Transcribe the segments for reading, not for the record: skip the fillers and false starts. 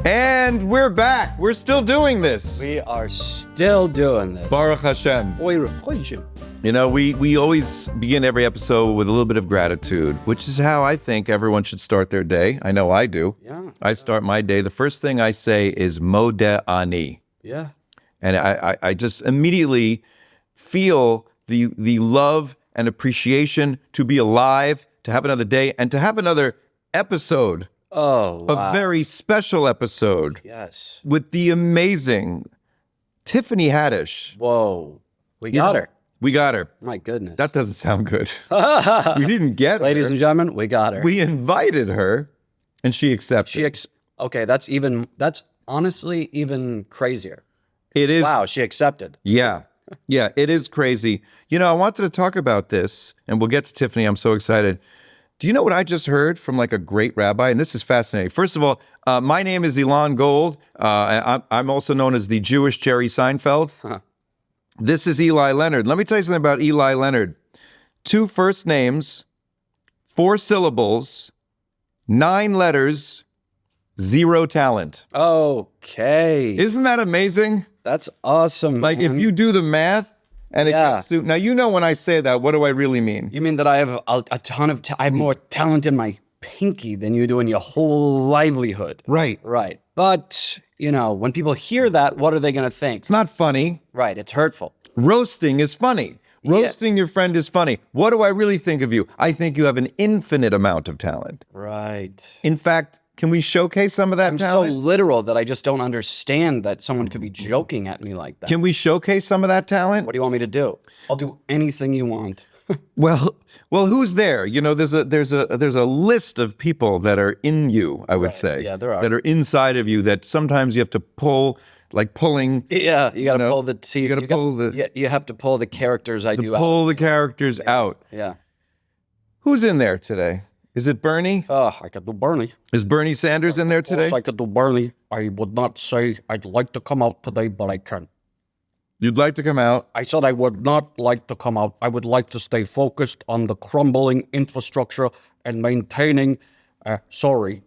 And we're back. We're still doing this. We are still doing this. Baruch Hashem. You know, we always begin every episode with a little bit of gratitude, which is how I think everyone should start their day. I know I do. Yeah. I start my day. The first thing I say is Modeh ani. Yeah. And I just immediately feel the love and appreciation to be alive, to have another day, and to have another episode. Oh, wow. A very special episode. Yes. With the amazing Tiffany Haddish. Whoa. We got her. We got her. My goodness. That doesn't sound good. We didn't get her. Ladies and gentlemen, we got her. We invited her, and she accepted. Okay, that's honestly even crazier. It is. Wow, she accepted. Yeah. Yeah, it is crazy. You know, I wanted to talk about this, and we'll get to Tiffany. I'm so excited. Do you know what I just heard from like a great rabbi? And this is fascinating. First of all, my name is Elon Gold. I'm also known as the Jewish Jerry Seinfeld. Huh. This is Eli Leonard. Let me tell you something about Eli Leonard. 2 first names, 4 syllables, 9 letters, 0 talent. Okay. Isn't that amazing? That's awesome. Like man. if you do the math, and it Yeah. gets to, now you know when I say that, what do I really mean? You mean that I have a ton of I have more talent in my pinky than you do in your whole livelihood. Right. Right. But, you know, when people hear that, what are they going to think? It's not funny. Right. It's hurtful. Roasting is funny. Roasting your friend is funny. What do I really think of you? I think you have an infinite amount of talent. Right. In fact, can we showcase some of that I'm talent? so literal that I just don't understand that someone could be joking at me like that. Can we showcase some of that talent? What do you want me to do? I'll do anything you want. Well, who's there? You know, there's a list of people that are in you, I would say. Yeah, there are. That are inside of you that sometimes you have to pull, like pulling. Yeah, you got to pull the teeth. You got to pull the. Yeah, you have to pull the characters I do out. Pull the characters out. Yeah. Who's in there today? Is it Bernie? Oh, I could do Bernie. Is Bernie Sanders in there today? Of course I could do Bernie. I would not say I'd like to come out today, but I can. You'd like to come out? I said I would not like to come out. I would like to stay focused on the crumbling infrastructure and maintaining, sorry,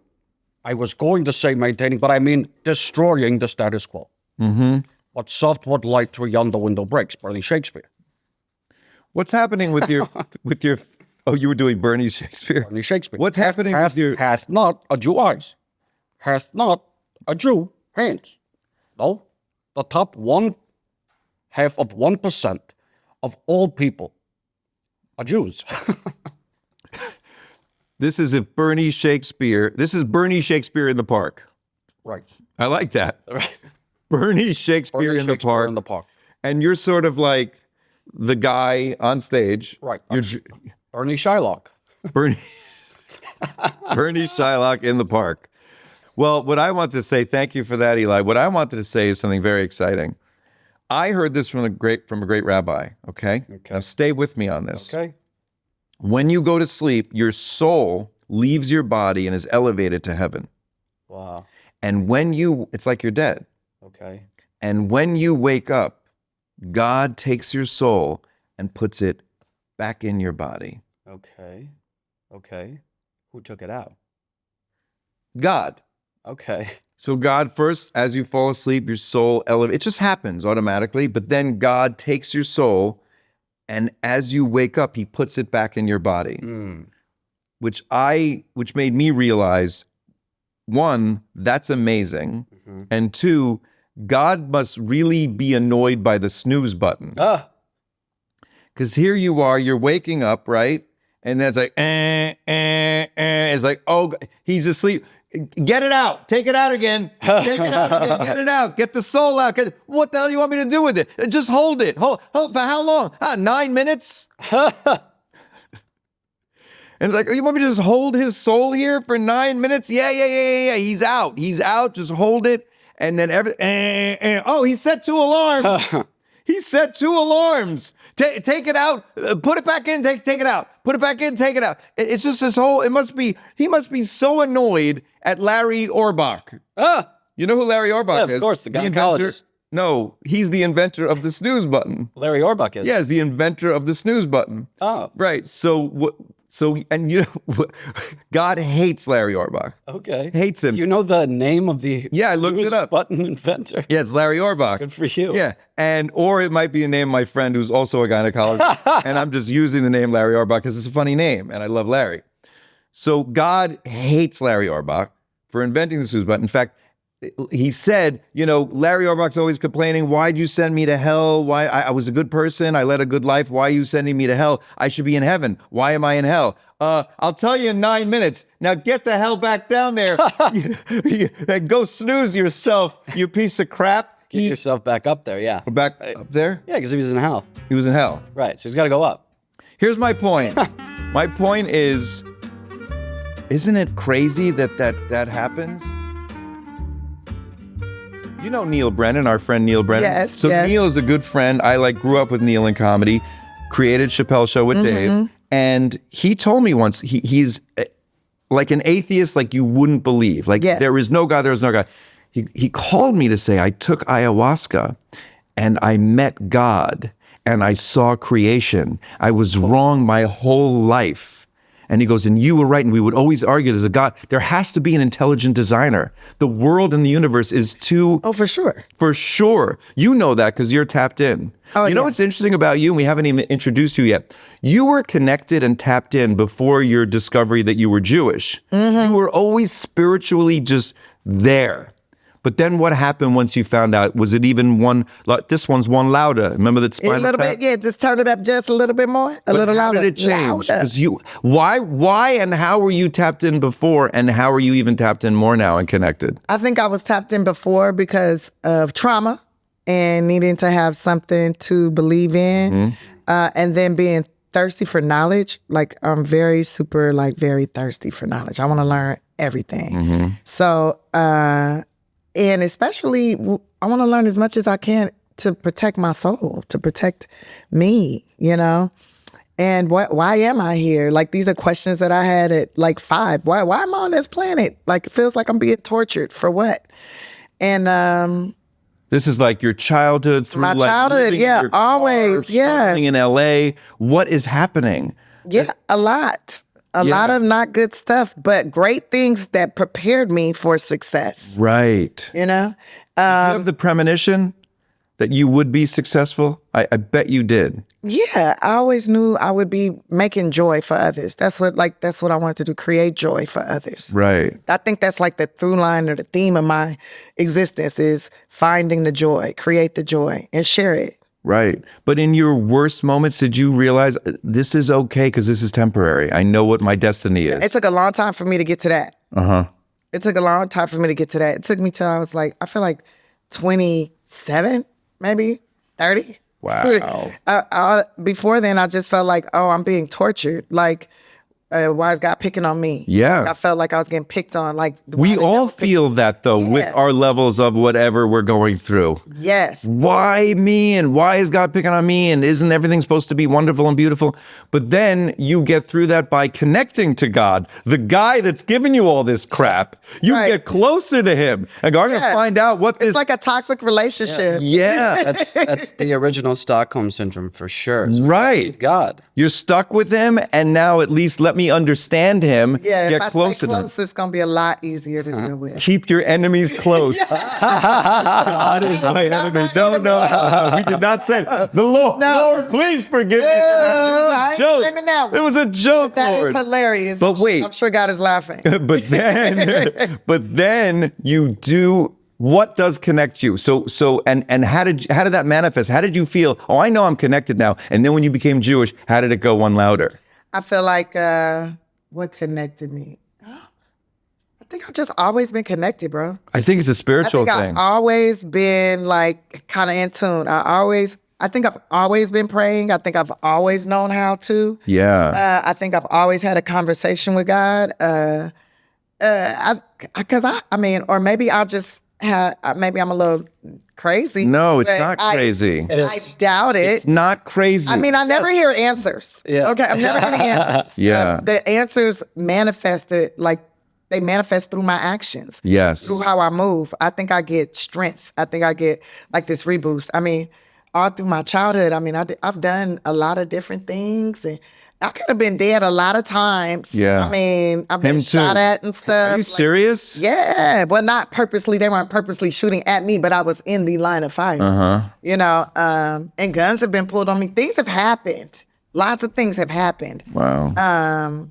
I was going to say maintaining, but I mean destroying the status quo. Mm-hmm. What softwood light through yonder window breaks, Bernie Shakespeare. What's happening with your, oh, you were doing Bernie Shakespeare? Bernie Shakespeare. What's happening with your... Hath not a Jew eyes, hath not a Jew hands. No, the top 1/2 of 1% of all people are Jews. This is Bernie Shakespeare in the park. Right. I like that. Right. Bernie Shakespeare, in the park. And you're sort of like the guy on stage. Right. You're Bernie Shylock. Bernie Shylock in the park. Well, what I want to say, thank you for that, Eli. What I wanted to say is something very exciting. I heard this from a great rabbi, okay? Now stay with me on this. Okay. When you go to sleep, your soul leaves your body and is elevated to heaven. Wow. And it's like you're dead. Okay. And when you wake up, God takes your soul and puts it back in your body. Okay. Okay. Who took it out? God. Okay. So God first, as you fall asleep, your soul elevates. It just happens automatically, but then God takes your soul, and as you wake up, he puts it back in your body. Which made me realize, 1, that's amazing. Mm-hmm. And 2, God must really be annoyed by the snooze button. Because here you are, you're waking up, right? And then it's like, It's like, oh, he's asleep. Get it out. Take it out again. Take it out again. Get it out. Get the soul out. What the hell do you want me to do with it? Just hold it. Hold for how long? 9 minutes? And it's like, you want me to just hold his soul here for 9 minutes? Yeah. He's out. Just hold it. And then he set 2 alarms. He set 2 alarms. Take it out. Put it back in. Take it out. Put it back in. Take it out. It's just this whole. He must be so annoyed at Larry Orbach. You know who Larry Orbach is? Yeah, of course, the gynecologist. No, he's the inventor of the snooze button. Larry Orbach is. Yes, the inventor of the snooze button. Oh, right. So So, and you know, God hates Larry Orbach. Okay. Hates him. You know the name of the Yeah, I looked it snooze up. button inventor? Yeah, it's Larry Orbach. Good for you. Yeah, or it might be the name of my friend who's also a gynecologist, and I'm just using the name Larry Orbach because it's a funny name, and I love Larry. So God hates Larry Orbach for inventing the snooze button. In fact, he said, you know, Larry Orbach's always complaining, why'd you send me to hell? Why I was a good person. I led a good life. Why are you sending me to hell? I should be in heaven. Why am I in hell? I'll tell you in 9 minutes. Now get the hell back down there. Go snooze yourself, you piece of crap. Get yourself back up there, yeah. Back up there? Yeah, because he was in hell. He was in hell. Right, so he's got to go up. Here's my point. My point is, isn't it crazy that happens? You know Neil Brennan, our friend Neil Brennan? Yes, So yes. Neil is a good friend. I grew up with Neil in comedy, created Chappelle Show with Dave. And he told me once, he's like an atheist like you wouldn't believe. Like Yes. there is no God, there is no God. He called me to say, I took ayahuasca and I met God and I saw creation. I was wrong my whole life. And he goes, and you were right. And we would always argue there's a God. There has to be an intelligent designer. The world and the universe is too. Oh, for sure. For sure. You know that because you're tapped in. Oh, you know yeah. what's interesting about you, and we haven't even introduced you yet? You were connected and tapped in before your discovery that you were Jewish. You were always spiritually just there. But then what happened once you found out? Was it even one, like this one's one louder? Remember that A Spinal little Tap? bit, yeah. Just turn it up just a little bit more. A little How louder. did it change? Louder. 'Cause why and how were you tapped in before, and how are you even tapped in more now and connected? I think I was tapped in before because of trauma and needing to have something to believe in, and then being thirsty for knowledge. Like I'm very thirsty for knowledge. I want to learn everything. So, and especially I want to learn as much as I can to protect my soul, to protect me, you know? And why am I here? Like these are questions that I had at like 5. Why am I on this planet? Like it feels like I'm being tortured for what? And This is like your childhood through My like childhood, living in yeah, your car, always, yeah. struggling in LA. What is happening? yeah, a lot. A lot of not good stuff, but great things that prepared me for success. Right. You know? Did you have the premonition that you would be successful? I bet you did. Yeah, I always knew I would be making joy for others. That's what I wanted to do, create joy for others. Right. I think that's like the through line or the theme of my existence is finding the joy, create the joy, and share it. Right. But in your worst moments, did you realize this is okay because this is temporary? I know what my destiny is. It took a long time for me to get to that. Uh-huh. It took a long time for me to get to that. It took me till I was like, I feel like 27, maybe 30. Wow. Before then, I just felt like, oh, I'm being tortured. Like, why is God picking on me? Yeah. Like, I felt like I was getting picked on. Like We all feel that though with Yeah. our levels of whatever we're going through. Yes. Why me, and why is God picking on me, and isn't everything supposed to be wonderful and beautiful? But then you get through that by connecting to God, the guy that's giving you all this crap. You Right. get closer to him and go, I'm gonna find out what this. It's like a toxic relationship. Yeah. That's the original Stockholm syndrome for sure. It's Right. God. You're stuck with him, and now at least let me understand him. Yeah, get if I close stay to him. close, it's going to be a lot easier to deal with. Keep your enemies close. God is my enemy. No. We did not say it. The Lord. No. Lord, please forgive me. I ain't It was a joke. claiming that one. It was a joke, That Lord. is hilarious. But wait. I'm sure God is laughing. but then you do. What does connect you? So and how did that manifest? How did you feel? Oh, I know I'm connected now. And then when you became Jewish, how did it go one louder? I feel like what connected me? I think I've just always been connected, bro. I think it's a I spiritual think thing. I've always been like kind of in tune. I think I've always been praying. I think I've always known how to. Yeah. I think I've always had a conversation with God. Or maybe I just had. Maybe I'm a little crazy. No, it's but not crazy. I doubt it. It's not crazy. I mean, I never hear answers. Yeah. Okay, I'm never getting answers. Yeah. The answers manifested like they manifest through my actions. Yes. Through how I move. I think I get strength. I think I get like this reboost. I mean, all through my childhood, I mean, I've done a lot of different things, and I could have been dead a lot of times. Yeah. I mean, I've been Him too. shot at and stuff. Are you serious? Yeah. Well, not purposely. They weren't purposely shooting at me, but I was in the line of fire. You know, and guns have been pulled on me. Things have happened. Lots of things have happened. Wow.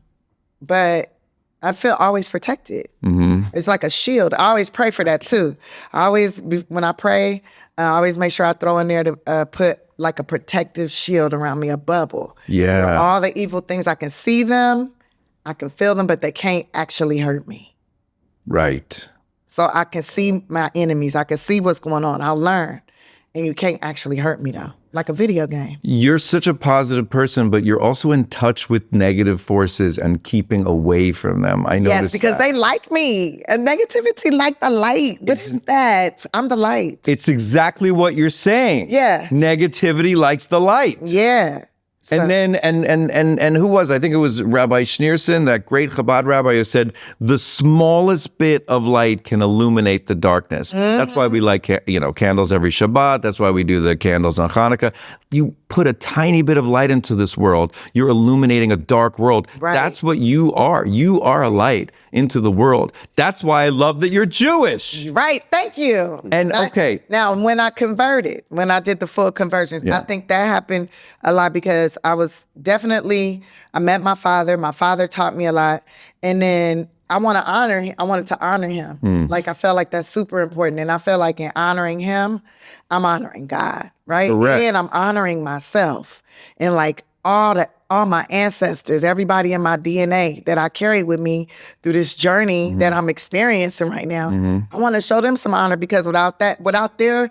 But I feel always protected. It's like a shield. I always pray for that too. When I pray, I always make sure I throw in there to put like a protective shield around me, a bubble. Yeah. Where all the evil things, I can see them, I can feel them, but they can't actually hurt me. Right. So I can see my enemies. I can see what's going on. I'll learn. And you can't actually hurt me though, like a video game. You're such a positive person, but you're also in touch with negative forces and keeping away from them. I noticed Yes, because they like me. And negativity like the light. What is that? I'm the light. It's exactly what you're saying. Yeah. Negativity likes the light. Yeah. So- And then and who was, I think it was Rabbi Schneerson, that great Chabad rabbi, who said the smallest bit of light can illuminate the darkness. That's why we like candles every Shabbat. That's why we do the candles on Hanukkah. You put a tiny bit of light into this world, you're illuminating a dark world. Right. That's what you are. You are a light into the world. That's why I love that you're Jewish. Right, thank you. And okay. Now, when I converted, when I did the full conversion, Yeah. I think that happened a lot because I met my father. My father taught me a lot. And then I wanted to honor him. Like, I felt like that's super important. And I feel like in honoring him, I'm honoring God, right? Correct. And I'm honoring myself. And like all my ancestors, everybody in my DNA that I carry with me through this journey that I'm experiencing right now. I want to show them some honor because without their,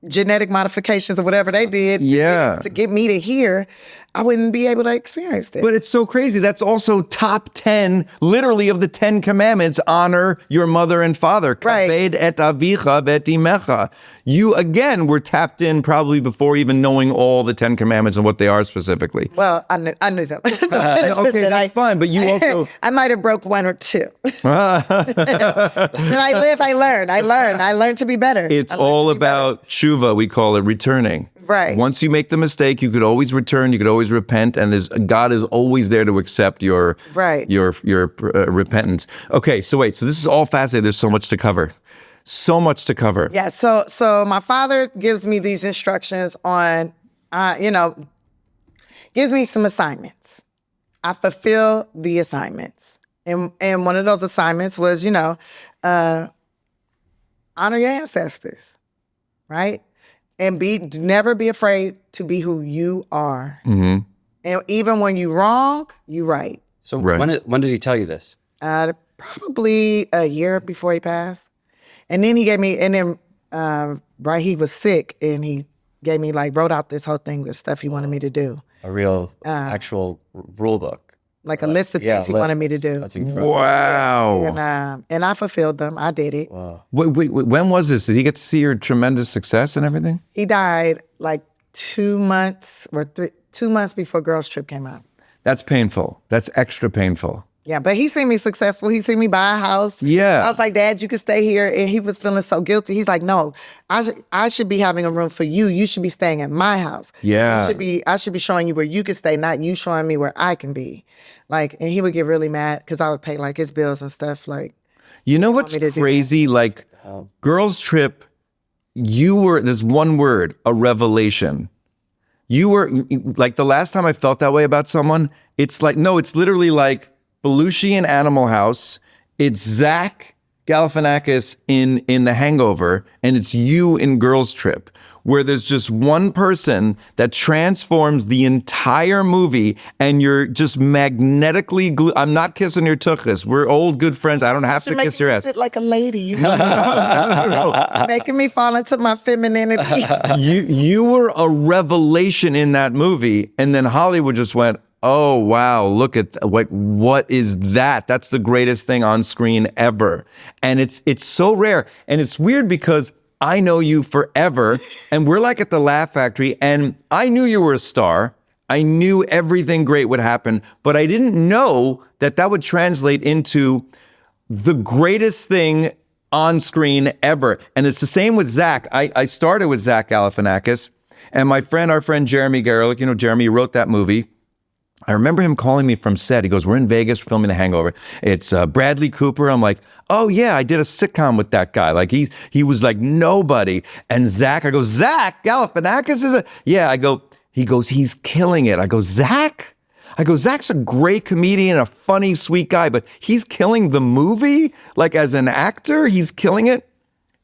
genetic modifications or whatever they did to get me to here, I wouldn't be able to experience this. But it's so crazy. That's also top 10, literally, of the 10 commandments. Honor your mother and father. Right. Kaved et avicha v'et imecha. You, again, were tapped in probably before even knowing all the 10 commandments and what they are specifically. Well, I knew them. Okay, that's fine. But you also... I might have broke one or two. Then I learned to be better. It's all about tshuva, we call it, returning. Right. Once you make the mistake, you could always return, you could always repent, and God is always there to accept your repentance. Okay, so wait, so this is all fascinating. There's so much to cover. So much to cover. Yeah, so my father gives me these instructions on, gives me some assignments. I fulfill the assignments. And one of those assignments was, honor your ancestors, right? And never be afraid to be who you are. And even when you're wrong, you're right. So when did he tell you this? Probably a year before he passed. And then he was sick and he gave me wrote out this whole thing with stuff he wanted me to do. A real actual rule book. Like a list of things he wanted me to do. That's incredible. Wow. And I fulfilled them. I did it. Wow. Wait, when was this? Did he get to see your tremendous success and everything? He died 2 months or 2 months before Girls Trip came out. That's painful. That's extra painful. Yeah, but he seen me successful. He seen me buy a house. Yeah. I was like, Dad, you can stay here. And he was feeling so guilty. He's like, no, I should be having a room for you. You should be staying at my house. Yeah. I should be showing you where you can stay, not you showing me where I can be. And he would get really mad because I would pay his bills and stuff. You know what's crazy? Girls Trip, there's one word, a revelation. You were, the last time I felt that way about someone, it's literally Belushi in Animal House, it's Zach Galifianakis in The Hangover, and it's you in Girls Trip, where there's just one person that transforms the entire movie, and you're just magnetically glued. I'm not kissing your tuchus. We're old good friends. I don't have to kiss your ass. Sit like a lady, making me fall into my femininity. You were a revelation in that movie, and then Hollywood just went, oh, wow, look at what is that? That's the greatest thing on screen ever. And it's so rare. And it's weird because I know you forever, and we're at the Laugh Factory, and I knew you were a star. I knew everything great would happen, but I didn't know that would translate into the greatest thing on screen ever. And it's the same with Zach. I started with Zach Galifianakis, and our friend Jeremy Garlick, Jeremy wrote that movie. I remember him calling me from set. He goes, we're in Vegas filming The Hangover. It's Bradley Cooper. I'm like, oh yeah, I did a sitcom with that guy. Like he was like nobody. And Zach, I go, Zach Galifianakis is he goes, he's killing it. I go, Zach? I go, Zach's a great comedian, a funny, sweet guy, but he's killing the movie? Like as an actor, he's killing it?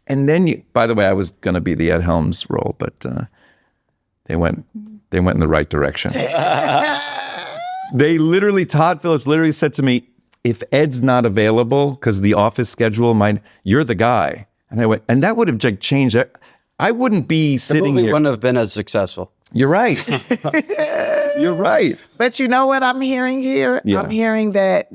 And then by the way, I was going to be the Ed Helms role, but they went in the right direction. Todd Phillips literally said to me, if Ed's not available because the office schedule you're the guy. And I went, and that would have changed it. I wouldn't be sitting movie here. wouldn't have been as successful. You're right. You're right. But you know what I'm hearing here? Yeah. I'm hearing that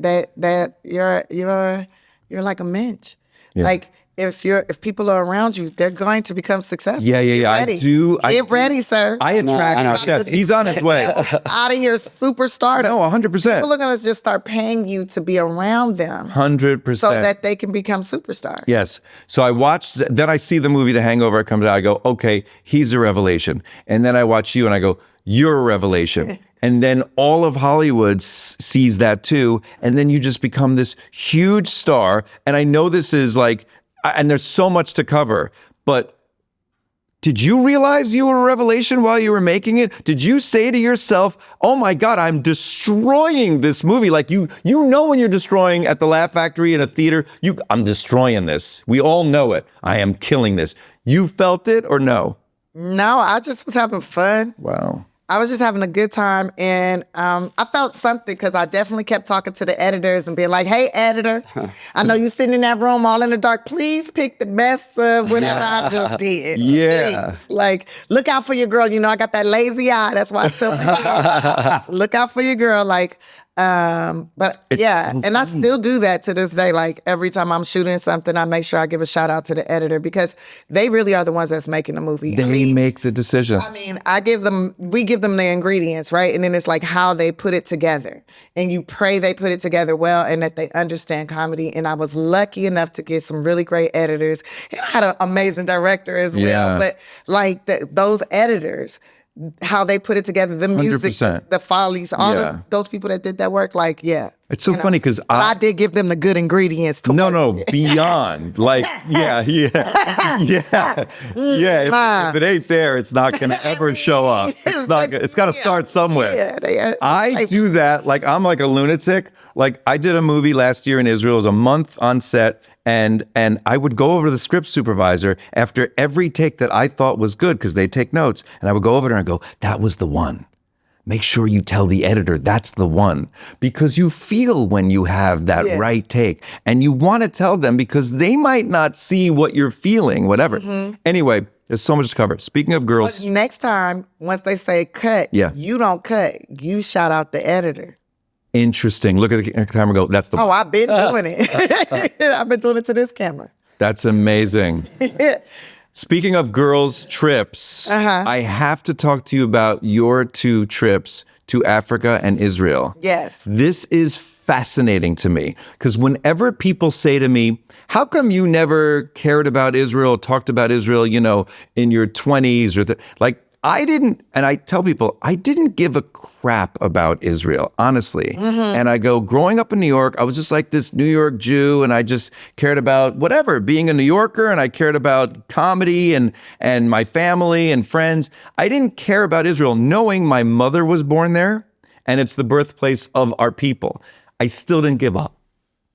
you're like a mensch. Yeah. Like if people are around you, they're going to become successful. Yeah. Get ready. I do. Get ready, sir. I attract I know. success. He's on his way. Out of here, superstardom. No, 100%. People are going to just start paying you to be around them 100%. so that they can become superstars. Yes. So I watch, then I see the movie The Hangover. It comes out. I go, okay, he's a revelation. And then I watch you and I go, you're a revelation. And then all of Hollywood sees that too. And then you just become this huge star. And I know this is like, and there's so much to cover, but did you realize you were a revelation while you were making it? Did you say to yourself, oh my God, I'm destroying this movie? Like you know when you're destroying at the Laugh Factory in a theater, I'm destroying this. We all know it. I am killing this. You felt it or no? No, I just was having fun. Wow. I was just having a good time, and I felt something because I definitely kept talking to the editors and being like, hey, editor, I know you're sitting in that room all in the dark. Please pick the best of whatever I just did. Yeah. Please. Like, look out for your girl. You know, I got that lazy eye. That's why I tell people, look out for your girl. Like, but yeah, and I still do that to this day. Like every time I'm shooting something, I make sure I give a shout out to the editor because they really are the ones that's making the movie. They make the decision. I mean, we give them the ingredients, right? And then it's like how they put it together. And you pray they put it together well and that they understand comedy. And I was lucky enough to get some really great editors. And I had an amazing director as well. Yeah. But like those editors, how they put it together, the music, 100%. the follies, all those people that did that work, like, yeah. It's so funny because I did give them the good ingredients to work. No, beyond. Like, yeah. If it ain't there, it's not going to ever show up. It's not. It's got to start somewhere. Yeah, I do that. Like, I'm like a lunatic. Like, I did a movie last year in Israel. It was a month on set. And I would go over to the script supervisor after every take that I thought was good because they take notes. And I would go over there and go, that was the one. Make sure you tell the editor that's the one. Because you feel when you have that right take. And you want to tell them because they might not see what you're feeling, whatever. Mm-hmm. Anyway, there's so much to cover. Speaking of girls. But next time, once they say cut, you don't cut. You shout out the editor. Interesting. Look at the camera and go, that's the one. Oh, I've been doing it. I've been doing it to this camera. That's amazing. Speaking of girls' trips, I have to talk to you about your 2 trips to Africa and Israel. Yes. This is fascinating to me because whenever people say to me, how come you never cared about Israel, talked about Israel, in your 20s or I didn't, and I tell people, I didn't give a crap about Israel, honestly. Mm-hmm. And I go, growing up in New York, I was just like this New York Jew, and I just cared about whatever, being a New Yorker, and I cared about comedy and my family and friends. I didn't care about Israel, knowing my mother was born there, and it's the birthplace of our people. I still didn't give up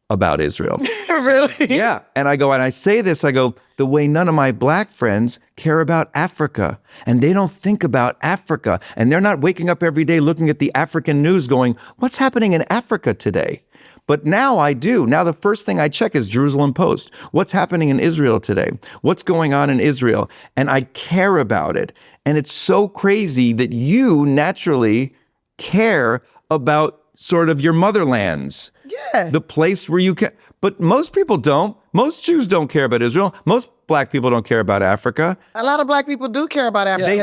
about Israel. Really? Yeah. And I go, and I say this, I go, the way none of my black friends care about Africa. And they don't think about Africa. And they're not waking up every day looking at the African news going, what's happening in Africa today? But now I do. Now the first thing I check is Jerusalem Post. What's happening in Israel today? What's going on in Israel? And I care about it. And it's so crazy that you naturally care about sort of your motherlands. Yeah. The place where you can. But most people don't. Most Jews don't care about Israel. Most black people don't care about Africa. A lot of black people do care about Africa.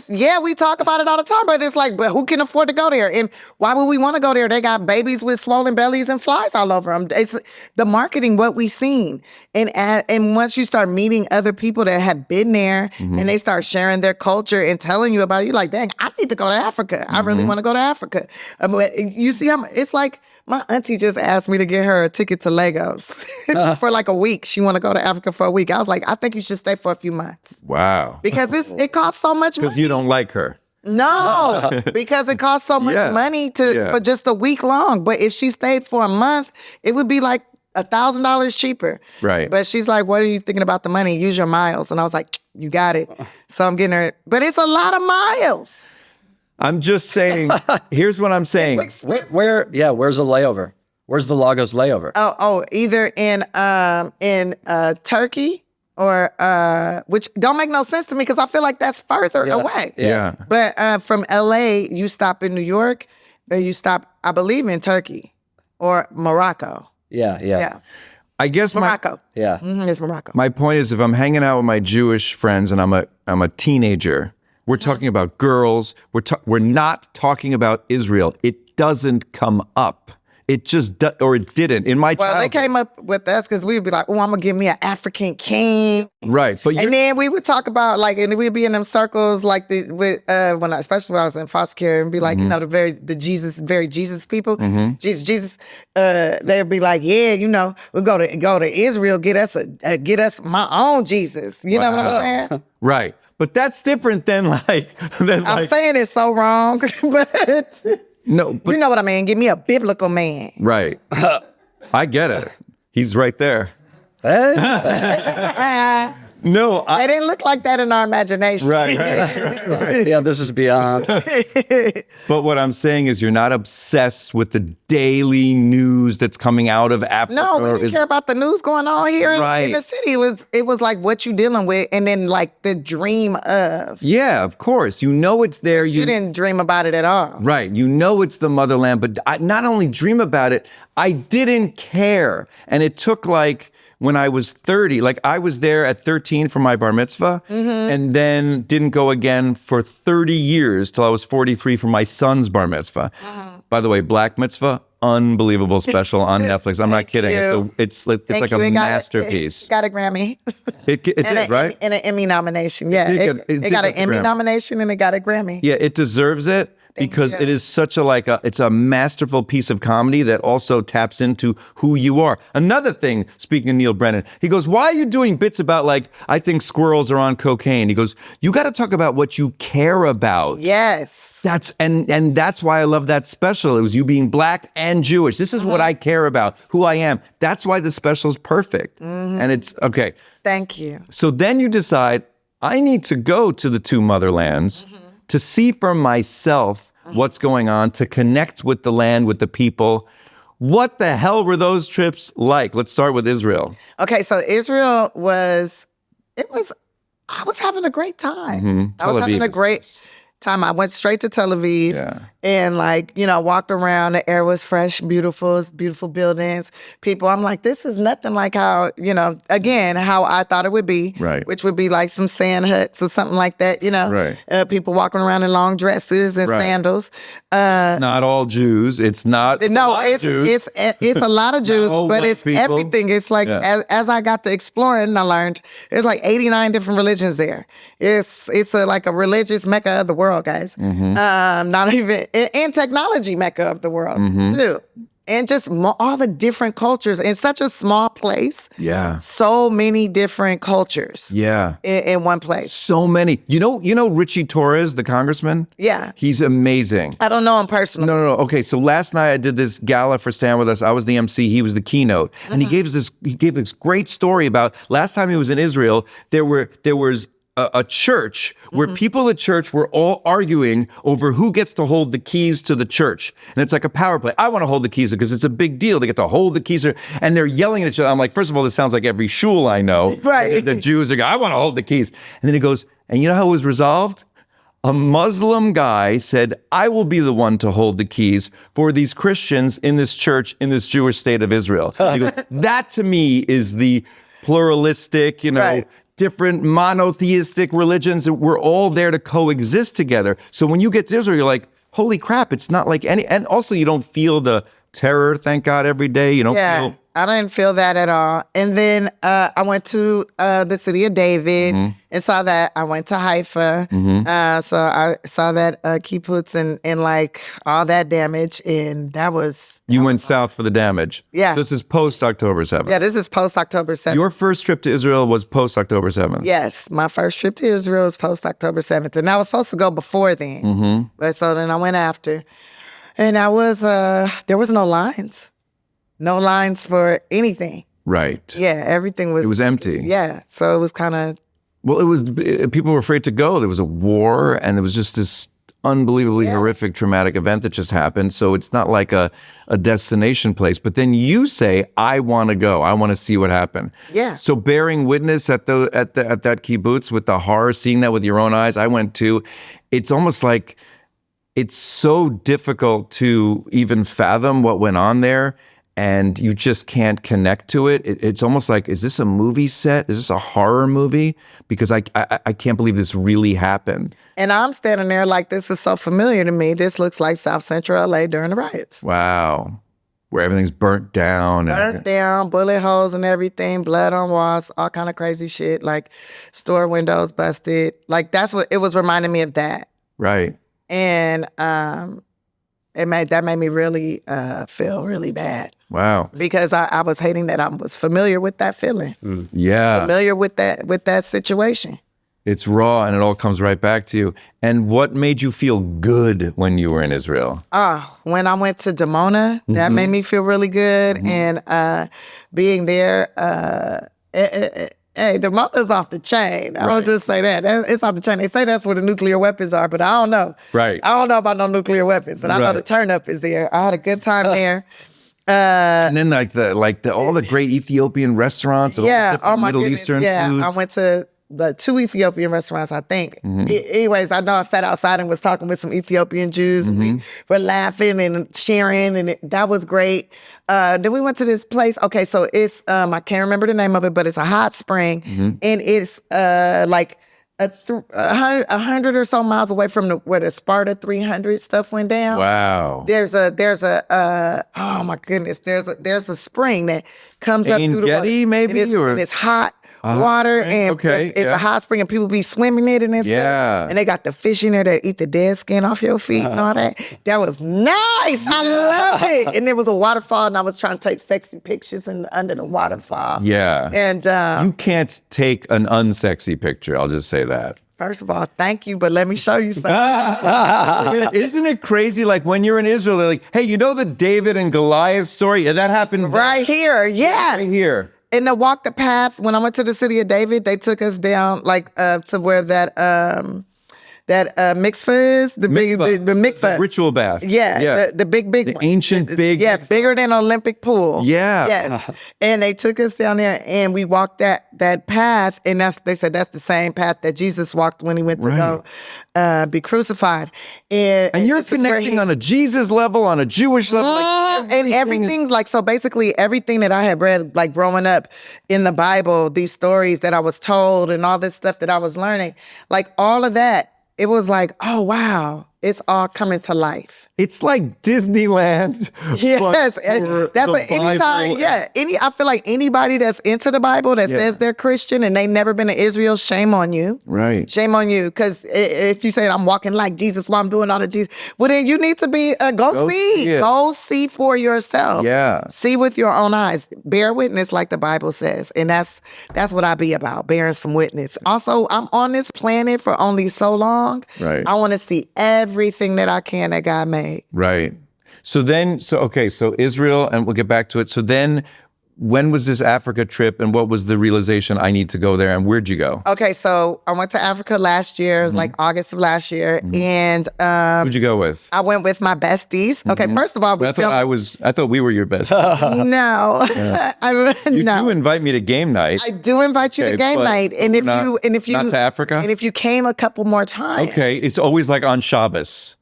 Yeah, We talk about it all the time, but it's like, but who can afford to go there? And why would we want to go there? They got babies with swollen bellies and flies all over them. It's the marketing, what we seen. And once you start meeting other people that have been there and they start sharing their culture and telling you about it, you're like, dang, I need to go to Africa. I really want to go to Africa. You see how it's like, my auntie just asked me to get her a ticket to Lagos for like a week. She want to go to Africa for a week. I was like, I think you should stay for a few months. Wow. Because it costs so much money. Because you don't like her. No, because it costs so much money for just a week long. But if she stayed for a month, it would be like $1,000 cheaper. Right. But she's like, what are you thinking about the money? Use your miles. And I was like, you got it. So I'm getting her. But it's a lot of miles. I'm just saying, here's what I'm saying. Where's the layover? Where's the Lagos layover? Either in Turkey or which don't make no sense to me because I feel like that's further away. Yeah. But from LA, you stop in New York, or you stop, I believe, in Turkey or Morocco. Yeah. I guess Morocco. Yeah. It's Morocco. my point is, if I'm hanging out with my Jewish friends and I'm a teenager, we're talking about girls. We're not talking about Israel. It doesn't come up. It just or it didn't in my childhood. They came up with us because we'd be like, "Oh, I'm gonna give me an African king." Right, but and then we would talk about and we'd be in them circles especially when I was in foster care, and be like, the Jesus people, Jesus. They'd be like, yeah, we'll go to Israel, get us my own Jesus. You know what I'm saying? Right, but that's different than I'm saying it's so wrong, but. No, but, you know what I mean. Give me a biblical man. Right. I get it. He's right there. No, they didn't look like that in our imagination. Right. Yeah, this is beyond. But what I'm saying is, you're not obsessed with the daily news that's coming out of Africa. No, we didn't care about the news going on here in the city. It was like what you dealing with, and then like the dream of. Yeah, of course. You know it's there. You didn't dream about it at all. Right. You know it's the motherland, but I not only dream about it, I didn't care. And it took when I was 30, I was there at 13 for my bar mitzvah, and then didn't go again for 30 years till I was 43 for my son's bar mitzvah. By the way, Black Mitzvah, unbelievable special on Netflix. I'm not kidding. It's like a masterpiece. It got a Grammy. It did, right? And an Emmy nomination. Yeah, it got an Emmy nomination and it got a Grammy. Yeah, it deserves it. Because it is such it's a masterful piece of comedy that also taps into who you are. Another thing, speaking of Neil Brennan, he goes, why are you doing bits about I think squirrels are on cocaine? He goes, you got to talk about what you care about. Yes. And that's why I love that special. It was you being Black and Jewish. This is what I care about, who I am. That's why the special is perfect. And it's okay. Thank you. So then you decide, I need to go to the two motherlands to see for myself what's going on, to connect with the land, with the people. What the hell were those trips like? Let's start with Israel. Okay, so Israel I was having a great time. I was having a great time. I went straight to Tel Aviv and walked around. The air was fresh, beautiful buildings, people. I'm like, this is nothing like how, again, how I thought it would be, right? Which would be like some sand huts or something like that, right? People walking around in long dresses and sandals. Not all Jews. It's not. No, it's a lot of Jews, but it's people. Everything. It's like as I got to explore it, and I learned there's 89 different religions there. It's like a religious mecca of the world, guys. Not even and technology mecca of the world too. And just all the different cultures in such a small place. Yeah. So many different cultures. Yeah. In one place. So many. You know Richie Torres, the congressman? Yeah. He's amazing. I don't know him personally. No. Okay, so last night I did this gala for Stand With Us. I was the MC. He was the keynote. And he gave this great story about last time he was in Israel, there was a church where people at church were all arguing over who gets to hold the keys to the church. And it's like a power play. I want to hold the keys because it's a big deal to get to hold the keys. And they're yelling at each other. I'm like, first of all, this sounds like every shul I know. Right. The Jews are going, I want to hold the keys. And then he goes, and you know how it was resolved? a Muslim guy said, I will be the one to hold the keys for these Christians in this church in this Jewish state of Israel. He goes, that to me is the pluralistic, Right. different monotheistic religions. We're all there to coexist together. So when you get to Israel, you're like, holy crap, it's not like any, and also you don't feel the terror, thank God, every day. You don't Yeah, feel. I didn't feel that at all. And then I went to the city of David and saw that. I went to Haifa. So I saw that kibbutz and like all that damage. And that was, You went south for the damage. Yeah. So this is post October 7th. yeah, this is post October 7th. Your first trip to Israel was post October 7th. Yes, my first trip to Israel was post October 7th. And I was supposed to go before then. But so then I went after. And I was, there was no lines. No lines for anything. Right. Yeah, everything was. It was empty. Yeah, so it was kind of. Well, people were afraid to go. There was a war, and there was just this unbelievably horrific, traumatic event that just happened. So it's not like a destination place. But then you say, I want to go. I want to see what happened. Yeah. So bearing witness at that kibbutz with the horror, seeing that with your own eyes, I went to. It's almost like it's so difficult to even fathom what went on there. And you just can't connect to it. It's almost like, is this a movie set? Is this a horror movie? Because I can't believe this really happened. And I'm standing there like, this is so familiar to me. This looks like South Central LA during the riots. Wow. Where everything's burnt down. Burnt down, bullet holes and everything, blood on walls, all kind of crazy shit, like store windows busted. Like that's what, it was reminding me of that. Right. And that made me really feel really bad. Wow. Because I was hating that I was familiar with that feeling. Yeah. Familiar with that situation. It's raw and it all comes right back to you. And what made you feel good when you were in Israel? When I went to Dimona, that made me feel really good. And being there, hey, Dimona's off the chain. I don't just say that. It's off the chain. They say that's where the nuclear weapons are, but I don't know. Right. I don't know about no nuclear weapons, but I know the turn up is there. I had a good time there. And then all the great Ethiopian restaurants and all the different Middle Eastern foods. I went to the 2 Ethiopian restaurants, I think. Anyways, I know I sat outside and was talking with some Ethiopian Jews. We were laughing and sharing, and that was great. Then we went to this place. Okay, so it's, I can't remember the name of it, but it's a hot spring. And it's like 100 or so miles away from where the Sparta 300 stuff went down. Wow. There's a oh my goodness, there's a spring that comes up through the water. Getty, maybe? And it's hot water, and it's a hot spring, and people be swimming in it and stuff. And they got the fish in there that eat the dead skin off your feet and all that. That was nice. I love it. And there was a waterfall, and I was trying to take sexy pictures under the waterfall. Yeah. And you can't take an unsexy picture. I'll just say that. First of all, thank you, but let me show you something. Isn't it crazy? Like when you're in Israel, they're like, hey, you know the David and Goliath story? Yeah, that happened right here. Yeah. right here. And to walk the path, when I went to the city of David, they took us down like to where that mikveh is, the mikveh. The ritual bath. Yeah. The big the one. ancient big. Yeah, bigger than an Olympic pool. Yeah. Yes. And they took us down there and we walked that path, and they said that's the same path that Jesus walked when he went to go be crucified. And you're connecting on a Jesus level, on a Jewish level. And everything, like, so basically everything that I had read, like growing up in the Bible, these stories that I was told and all this stuff that I was learning, like all of that, it was like, oh, wow, it's all coming to life. It's like Disneyland. Yes, that's what anytime. Yeah, I feel like anybody that's into the Bible that says they're Christian and they never been to Israel, shame on you. Right. Shame on you, because if you say I'm walking like Jesus while I'm doing all the Jesus, well then you need to be go see for yourself. Yeah. See with your own eyes. Bear witness, like the Bible says, and that's what I be about, bearing some witness. Also, I'm on this planet for only so long. Right. I want to see everything that I can that God made. Right. So Israel, and we'll get back to it. So then when was this Africa trip and what was the realization I need to go there and where'd you go? Okay, so I went to Africa last year. It was like August of last year, and Who'd you go with? I went with my besties. Okay, first of all, we I filmed. thought we were your best. No, You no. do invite me to game night. I do invite you Okay, to game but night, and if not- you not to Africa? and if you came a couple more times, Okay, it's always like on Shabbos.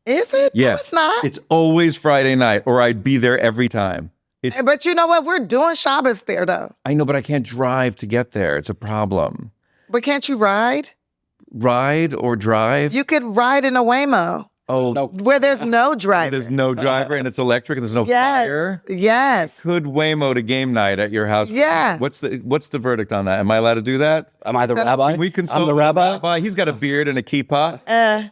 is it? Yeah, No, it's not. It's always Friday night, or I'd be there every time. But you know what? We're doing Shabbos there, though. I know, but I can't drive to get there. It's a problem. But can't you ride? Ride or drive? You could ride in a Waymo oh, where there's no driver. there's no driver and it's electric and there's no Yes. fire. Yes. Could Waymo to game night at your house? Yeah. What's the verdict on that? Am I allowed to do that? Am I the rabbi? We consult I'm the with rabbi. He's got a beard and a kippah.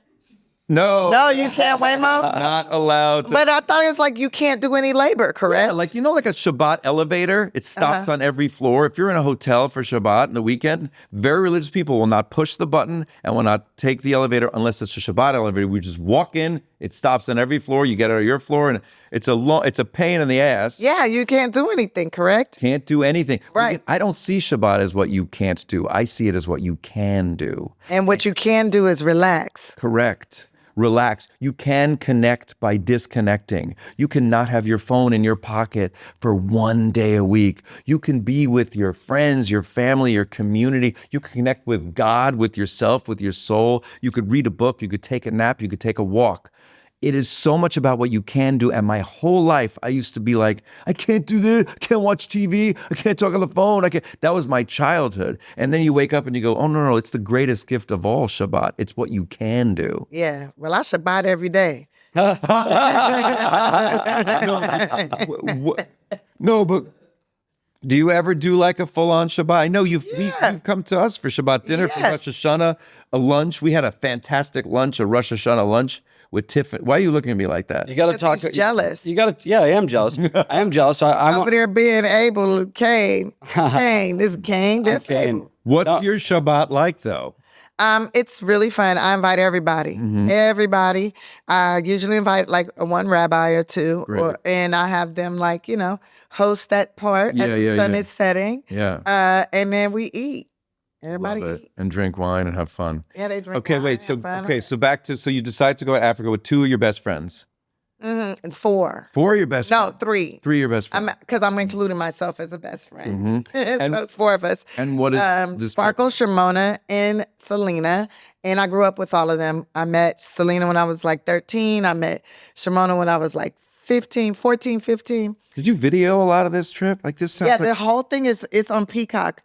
No, No, you can't Waymo. not allowed. To, But I thought it's like you can't do any labor, correct? yeah, like like a Shabbat elevator. It stops on every floor. If you're in a hotel for Shabbat in the weekend, very religious people will not push the button and will not take the elevator unless it's a Shabbat elevator. We just walk in. It stops on every floor. You get out of your floor, and it's a pain in the ass. Yeah, you can't do anything, correct? Can't do anything. Right. I don't see Shabbat as what you can't do. I see it as what you can do. And what you can do is relax. Correct. Relax. You can connect by disconnecting. You cannot have your phone in your pocket for one day a week. You can be with your friends, your family, your community. You can connect with God, with yourself, with your soul. You could read a book. You could take a nap. You could take a walk. It is so much about what you can do. And my whole life, I used to be like, I can't do this. I can't watch TV. I can't talk on the phone. That was my childhood. And then you wake up and you go, oh, no, it's the greatest gift of all, Shabbat. It's what you can do. Yeah. Well, I Shabbat every day. No, but do you ever do like a full-on Shabbat? I know you've come to us for Shabbat dinner, for Yeah. Rosh Hashanah, a lunch. We had a fantastic lunch, a Rosh Hashanah lunch with Tiffany. Why are you looking at me like that? You got to Because talk. he's jealous. You got to. Yeah, I am jealous. I am jealous. I'm Over there being able, Kane. Kane, this is Kane. This Kane. Abel. What's your Shabbat like, though? It's really fun. I invite everybody. Everybody. I usually invite like one rabbi or two, Great. and I have them host that part as the sun is setting. Yeah. And then we eat. Everybody Love it. eat. And drink wine and have fun. Yeah, they drink. Okay, wine, wait. have fun. So you decide to go to Africa with two of your best friends. And four. Four of your best No, friends. three. Three of your best friends. Because I'm including myself as a best friend. so And- it's four of us. And what is this? Sparkle, Shimona, and Selena. And I grew up with all of them. I met Selena when I was like 13. I met Shimona when I was like 15. Did you video a lot of this trip? Like this sounds Yeah, like, the whole thing it's on Peacock.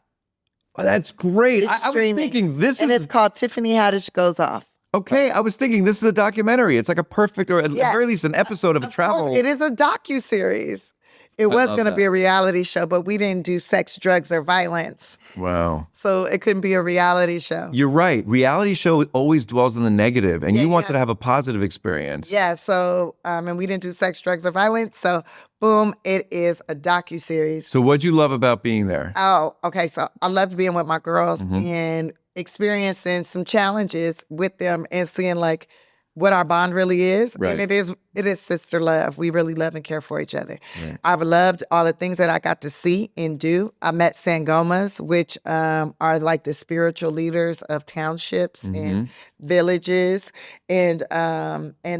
oh, that's great. It's I was streaming. thinking this And is it's called Tiffany Haddish Goes Off. okay. I was thinking this is a documentary. It's like a perfect, or at Yeah. the very least, an episode of a Of travel. course, it is a docuseries. It was love going to that. be a reality show, but we didn't do sex, drugs, or violence. Wow. So it couldn't be a reality show. You're right. Reality show always dwells on the negative, and Yeah, you wanted yeah. to have a positive experience. Yeah, so and we didn't do sex, drugs, or violence. So boom, it is a docuseries. So what'd you love about being there? Oh, okay. So I loved being with my girls Mm-hmm. and experiencing some challenges with them and seeing like what our bond really is. Right. And it is sister love. We really love and care for each other. I've loved all the things that I got to see and do. I met Sangomas, which are like the spiritual leaders of townships and villages. And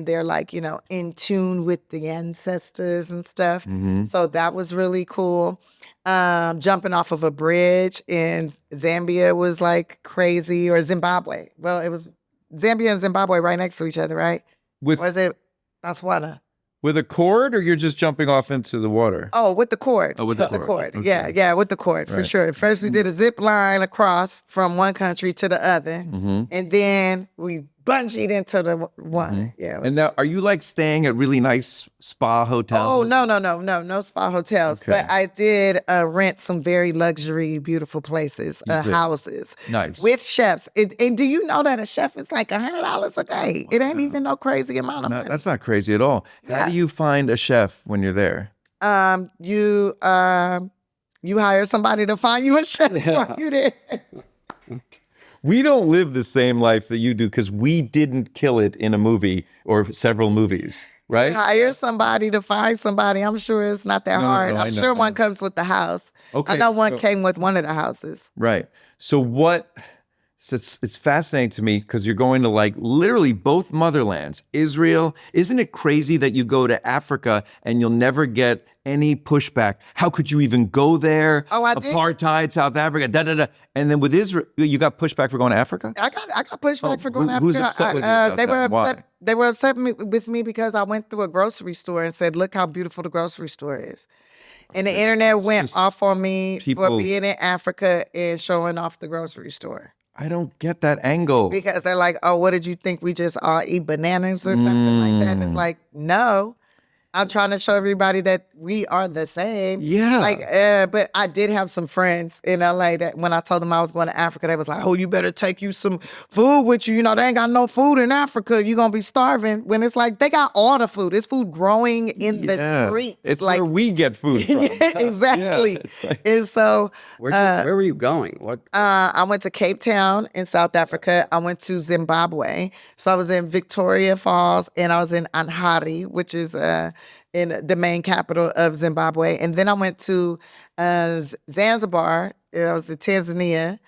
they're like, in tune with the ancestors and stuff. So that was really cool. Jumping off of a bridge in Zambia was like crazy, or Zimbabwe. Well, it was Zambia and Zimbabwe right next to each other, right? With Or is it Botswana? with a cord, or you're just jumping off into the water? Oh, with the cord. Oh, with the cord. Okay. Yeah, with the cord, for Right. sure. First, we did a zip line across from one country to the other. And then we bungeed into the water. Yeah. it was- And now, are you like staying at really nice spa hotels? Oh, no spa hotels. Okay. But I did rent some very luxury, beautiful places, did. houses. Nice. With chefs. And do you know that a chef is like $100 a day? It ain't even no crazy amount of No, money. that's not crazy at all. How do you find a chef when you're there? You hire somebody to find you a chef while you there. We don't live the same life that you do because we didn't kill it in a movie or several movies. right? Hire somebody to find somebody. I'm sure it's not that hard. I I'm know, sure I one know. comes with the house. Okay, I know one so- came with one of the houses. Right. So what? So it's fascinating to me because you're going to like literally both motherlands, Israel. Isn't it crazy that you go to Africa and you'll never get any pushback? How could you even go there? Oh, I did. Apartheid, South Africa, da da da. And then with Israel, you got pushback for going to Africa? I got pushback for going who's after. upset with you about they that? were Why? upset. They were upset with me because I went through a grocery store and said, "Look how beautiful the grocery store is," and the internet went off on me people- for being in Africa and showing off the grocery store I don't get that angle. because they're like, "Oh, what did you think? We just all eat bananas or something like that?" And it's like, no. I'm trying to show everybody that we are the same. Yeah. But I did have some friends in LA that when I told them I was going to Africa, they was like, "Oh, you better take you some food with you. You know, they ain't got no food in Africa. You're going to be starving." When it's like, they got all the food. It's food growing in the streets. It's like, where we get food from. exactly. Yeah, it's like- And so Where were you going? What? I went to Cape Town in South Africa. I went to Zimbabwe. So I was in Victoria Falls and I was in Harare, which is in the main capital of Zimbabwe. And then I went to Zanzibar. I was in Tanzania,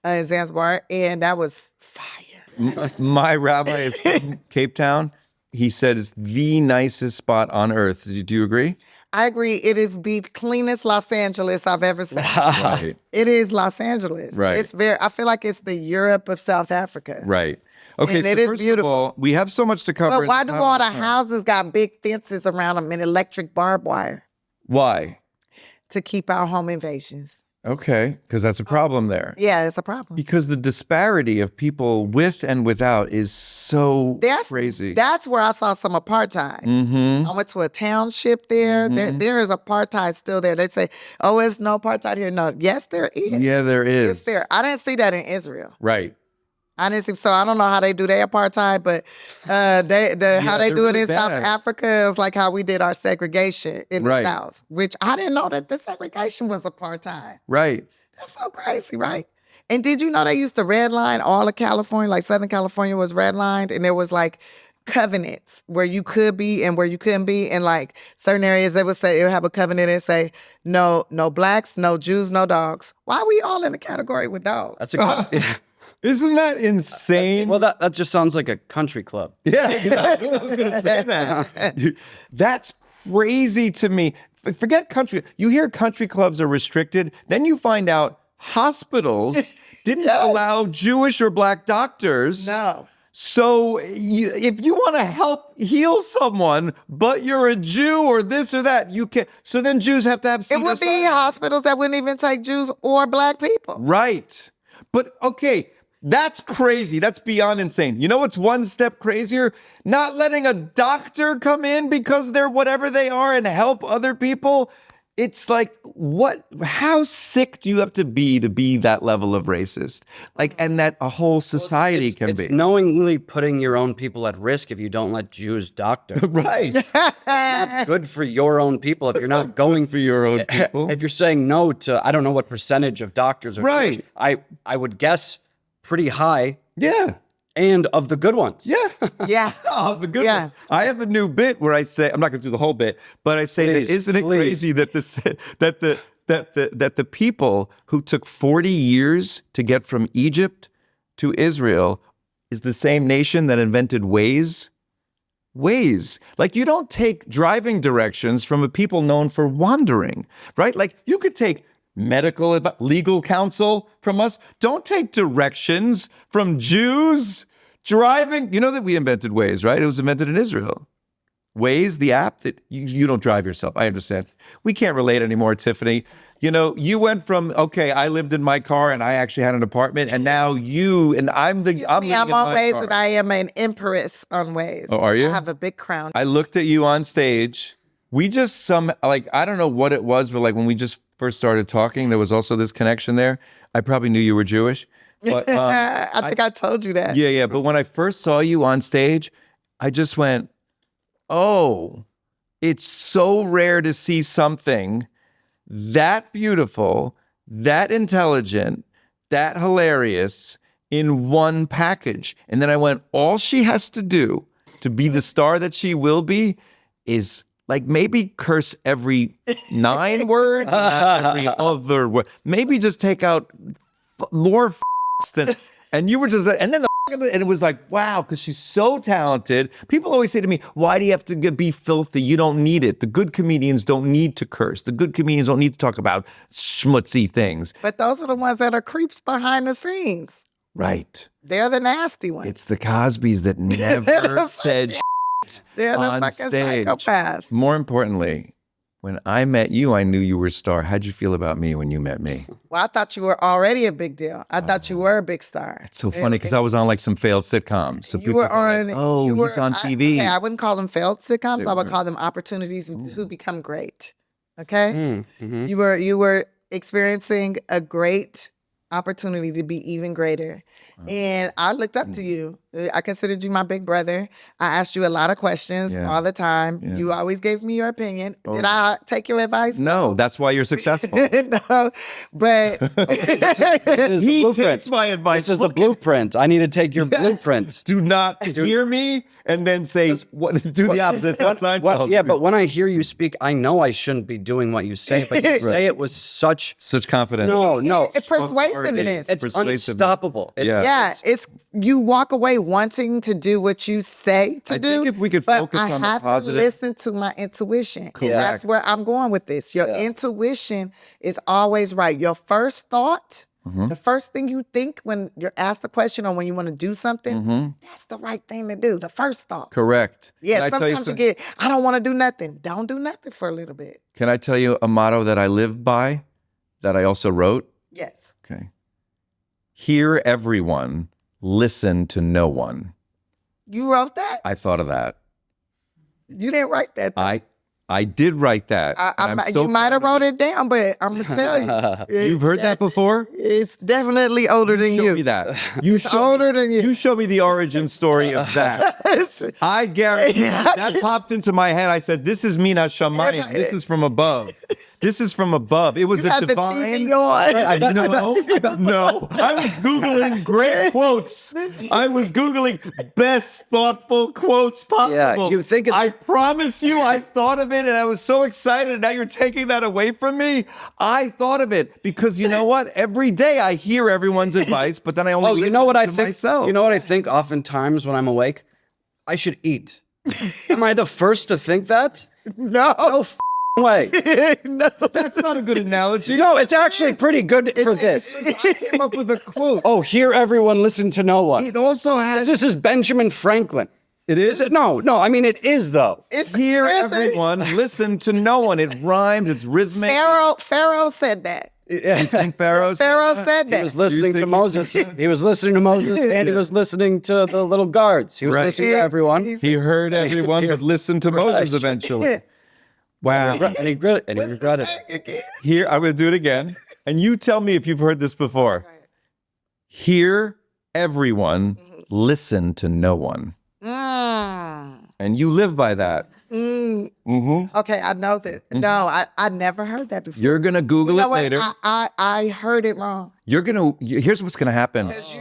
Zanzibar, and that was fire. My rabbi is from Cape Town. He said it's the nicest spot on earth. Do you agree? I agree. It is the cleanest Los Angeles I've ever seen. Right. It is Los Angeles. Right. It's I feel like it's the Europe of South Africa. Right. Okay, And so it is first beautiful. of all, we have so much to cover. But in why this do all the conversation. houses got big fences around them and electric barbed wire? Why? To keep out home invasions. Okay, because that's a problem there. Yeah, it's a problem. Because the disparity of people with and without is so crazy. That's where I saw some apartheid. Mm-hmm. I went to a township there. There is apartheid still there. They say, "Oh, it's no apartheid here." No, yes, there is. Yeah, there is. It's there. I didn't see that in Israel. Right. I didn't see. So I don't know how they do their apartheid, but how they do they're it really in South bad. Africa is like how we did our segregation in the Right. South, which I didn't know that the segregation was apartheid. Right. That's so crazy, right? And did you know they used to redline all of California? Like Southern California was redlined, and there was like covenants where you could be and where you couldn't be. And like certain areas, they would say, it would have a covenant and say, no blacks, no Jews, no dogs. Why are we all in the category with dogs? That's a yeah. Isn't that insane? Well, that just sounds like a country club. Yeah, exactly. I was going to say that. That's crazy to me. Forget country. You hear country clubs are restricted, then you find out hospitals didn't allow Jewish or black doctors. No. So if you want to help heal someone, but you're a Jew or this or that, you can. So then Jews have to have. It would be hospitals that wouldn't even take Jews or black people. Right. But okay, that's crazy. That's beyond insane. You know what's one step crazier? Not letting a doctor come in because they're whatever they are and help other people. It's like, how sick do you have to be that level of racist? Like, and that a whole society can It's be. knowingly putting your own people at risk if you don't let Jews doctor. Right. Good for your own people if you're not going For your own people. If you're saying no to, I don't know what percentage of doctors are Right. Jewish. I would guess pretty high, Yeah. and of the good ones. Yeah. Yeah. Oh, the good Yeah. one. I have a new bit where I say, I'm not going to do the whole bit, but I say Please, that isn't it please. crazy that the people who took 40 years to get from Egypt to Israel is the same nation that invented Waze? Waze. Like, you don't take driving directions from a people known for wandering, right? Like, you could take legal counsel from us. Don't take directions from Jews driving. You know that we invented Waze, right? It was invented in Israel. Waze, the app that you don't drive yourself. I understand. We can't relate anymore, Tiffany. You know, you went from, okay, I lived in my car and I actually had an apartment, and now I'm living I'm in on my Waze car. and I am an empress on Waze. Oh, are you? I have a big crown. I looked at you on stage. We just I don't know what it was, but like when we just first started talking, there was also this connection there. I probably knew you were Jewish. But, I think I told you that. yeah. But when I first saw you on stage, I just went, oh, it's so rare to see something that beautiful, that intelligent, that hilarious in one package. And then I went, all she has to do to be the star that she will be is like maybe curse every 9 words, not every other word. Maybe just take out more than. And you were just, and then and it was like, wow, because she's so talented. People always say to me, why do you have to be filthy? You don't need it. The good comedians don't need to curse. The good comedians don't need to talk about schmutzy things. But those are the ones that are creeps behind the scenes. Right. They're the nasty ones. It's the Cosbys that never said They're the on fucking stage. psychopaths. More importantly, when I met you, I knew you were a star. How'd you feel about me when you met me? Well, I thought you were already a big deal. I thought you were a big star. It's so funny because I was on like some failed sitcoms. So You people were thought, on. like, oh, you he's on TV. I wouldn't call them failed sitcoms. I would call them opportunities to become great. Okay. You were experiencing a great opportunity to be even greater, and I looked up to you. I considered you my big brother. I asked you a lot of questions all the time. You always gave me your opinion. Did I take your advice? No, that's why you're successful. No, but He blueprint. takes my advice. This is the blueprint. I need to take your Yes. blueprint. Do not hear me and then say what. Do the opposite. That's Seinfeld. Yeah, but when I hear you speak, I know I shouldn't be doing what you say, but you say it with such such confidence. no. persuasiveness. It's Persuasiveness. unstoppable. It's, Yeah. Yeah, it's you walk away wanting to do what you say to I do. think if we could but focus I on the have positive- to listen to my intuition. And that's where I'm going with this. Your intuition is always right. Your first thought, Mm-hmm. the first thing you think when you're asked a question or when you want to do something, that's the right thing to do. The first thought. Correct. Yeah, Can I tell sometimes you get, I don't want to do nothing. Don't do nothing for a little bit. Can I tell you a motto that I live by that I also wrote? Yes. Okay. Hear everyone, listen to no one. You wrote that? I thought of that. You didn't write that. though. I did write that. and I'm so you might have proud of wrote it down, but I'm gonna tell you. You've heard that before? It's definitely older than Show you. me that. You show older than you. You show me the origin story of that. I guarantee that popped into my head. I said, "This is Mina Shamayim. This is from above. This is from above." It was You a had the divine. TV on. No, I was Googling great quotes. I was Googling best thoughtful quotes possible. you think it's- I promise you, I thought of it and I was so excited. Now you're taking that away from me. I thought of it because you know what? Every day I hear everyone's advice, but then I only Oh, listen you know what I to think? myself. You know what I think oftentimes when I'm awake? I should eat. Am I the first to think that? No. No way. No. That's not a good analogy. No, it's actually pretty good for this. I came up with a quote. Oh, hear everyone, listen to no one. It also has. This is Benjamin Franklin. It is. No, I mean it is though. It's Hear it's- everyone, listen to no one. It rhymes. It's rhythmic. Pharaoh said that. And Pharaoh's. Pharaoh said that. He was listening to think Moses. He was listening to Moses, and he was listening to the little guards. He was Right. listening to everyone. He heard everyone, but listened to Moses eventually. Wow. And he regretted it. Here, I'm going to do it again. And you tell me if you've heard this before. Hear everyone, listen to no one. And you live by that. Okay, I know this. No, I never heard that before. You're going to Google You know it what? later. I heard it wrong. You're going to, here's what's going to happen. Because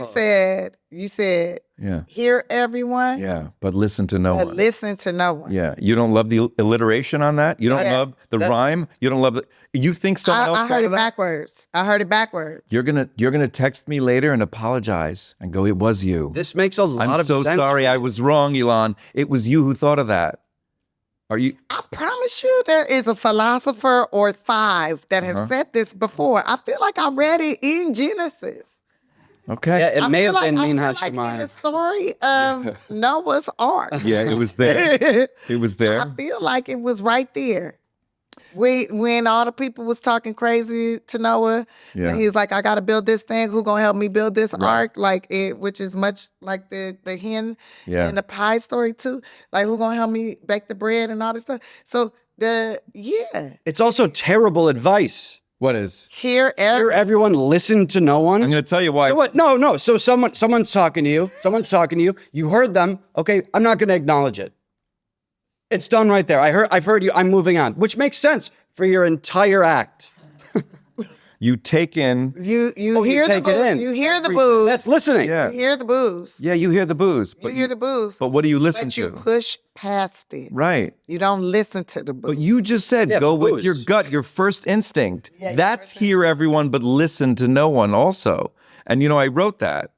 you said, Yeah. hear everyone, Yeah. But listen to no but one. listen to no one. Yeah. You don't love the alliteration on that? You don't Yeah. love the rhyme? You don't love the, you think someone else I heard thought it of that? backwards. I heard it backwards. You're gonna text me later and apologize and go, it was you. This makes a lot I'm of so sense. sorry I was wrong, Elon. It was you who thought of that. Are you I promise you there is a philosopher or 5 that have said this before. I feel like I read it in Genesis. okay? Yeah, it I may feel have been like, Mina I feel like in the Shamayim. story of Noah's Ark. Yeah, it was there. It was there. I feel like it was right there. When all the people was talking crazy to Noah, Yeah. and he's like, I gotta build this thing. Who gonna help me build this ark? Like it, which is much like the hen Yeah. and the pie story too. Like who gonna help me bake the bread and all this stuff. So It's also terrible advice. What is? hear Hear everyone, listen to no one. I'm gonna tell you why. So what? No. So someone's talking to you. Someone's talking to you. You heard them. Okay, I'm not going to acknowledge it. It's done right there. I've heard you. I'm moving on, which makes sense for your entire act. You take in. You you hear the take it booze. in. You hear the booze. That's listening. Yeah. You hear the booze. Yeah, you hear the booze. You hear the booze. But what do you listen But you to? push past it. Right. You don't listen to the booze. But you just said Yeah, go with booze. your gut, your first instinct. Yeah, your That's first hear everyone, but listen to no one also. And I wrote that.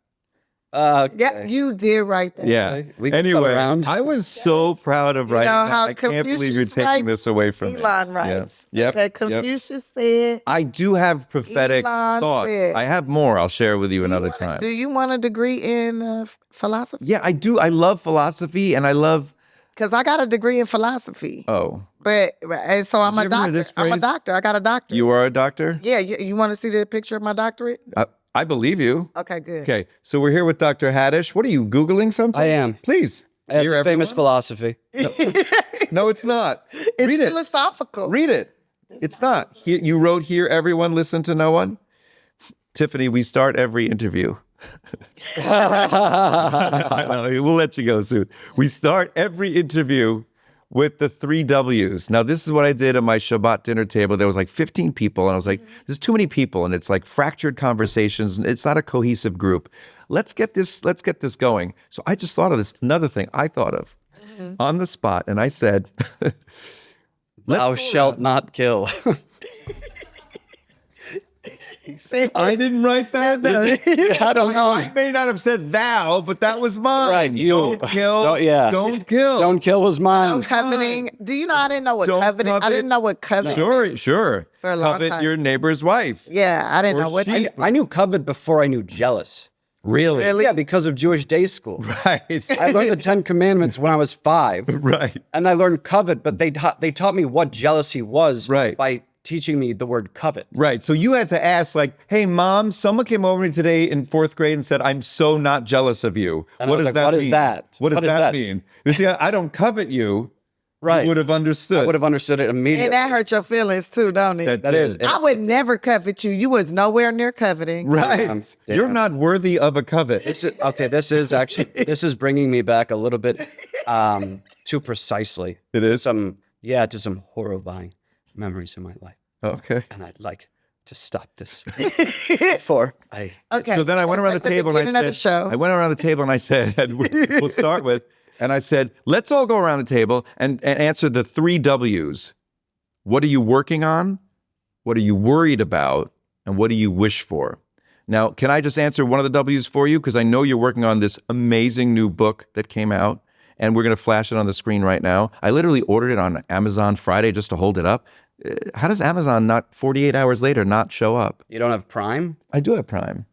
Yeah, you did right there. Yeah. We can Anyway, come around. I was so proud of writing know that. how I can't believe you're Confucius taking writes? this away from me. Elon Yeah. writes. Yep. Okay, Yep. Confucius said. I do have prophetic Elon thoughts. said- I have more. I'll share with you another time. Do you want a degree in philosophy? Yeah, I do. I love philosophy and I love. Because I got a degree in philosophy. Oh, And so I'm Did a you ever hear doctor. this I'm a phrase? doctor. I got a doctorate. you are a doctor? Yeah, you want to see the picture of my doctorate? I believe you. Okay, good. Okay, so we're here with Dr. Haddish. What are you Googling something? I am. Please. It's Hear a famous everyone? philosophy. No, it's not. It's Read it. philosophical. Read it. It's not. You wrote here, everyone listen to no one. Tiffany, we start every interview. I know, we'll let you go soon. We start every interview with the 3 W's. Now, this is what I did at my Shabbat dinner table. There was like 15 people, and I was like, there's too many people, and it's like fractured conversations, and it's not a cohesive group. Let's get this going. So I just thought of this, another thing I thought of on the spot, and I said, Thou shalt not kill. I didn't write that. I don't know. I may not have said thou, but that was mine. Right, you. Don't kill. Don't- yeah. Don't kill. Don't kill was mine. Coveting. Do you know I didn't know what Don't coveting? I covet. didn't know what coveting. Sure. For a long Covet time. your neighbor's wife. Yeah, I didn't Or know what. she- I knew covet before I knew jealous. Really? Really? Yeah, because of Jewish day school. Right. I learned the 10 Commandments when I was 5. Right. And I learned covet, but they taught me what jealousy was Right. by teaching me the word covet. Right. So you had to ask, like, hey, mom, someone came over to me today in 4th grade and said, I'm so not jealous of you. And I was like, what is mean? that? What does What is that that? mean? You see, I don't covet you. Right. You would have understood. I would have understood it immediately. And that hurt your feelings too, don't it? That is. I would never covet you. You was nowhere near coveting. Right. Damn. You're not worthy of a covet. This is bringing me back a little bit too precisely. It is? To some horrifying memories in my life. Okay. And I'd like to stop this before I. Okay. So then I went around the Like table and I beginning of said, the show. I went around the table and I said, we'll start with, and I said, let's all go around the table and answer the 3 W's. What are you working on? What are you worried about? And what do you wish for? Now, can I just answer one of the W's for you? Because I know you're working on this amazing new book that came out, and we're going to flash it on the screen right now. I literally ordered it on Amazon Friday just to hold it up. How does Amazon not 48 hours later not show up? You don't have Prime? I do have Prime.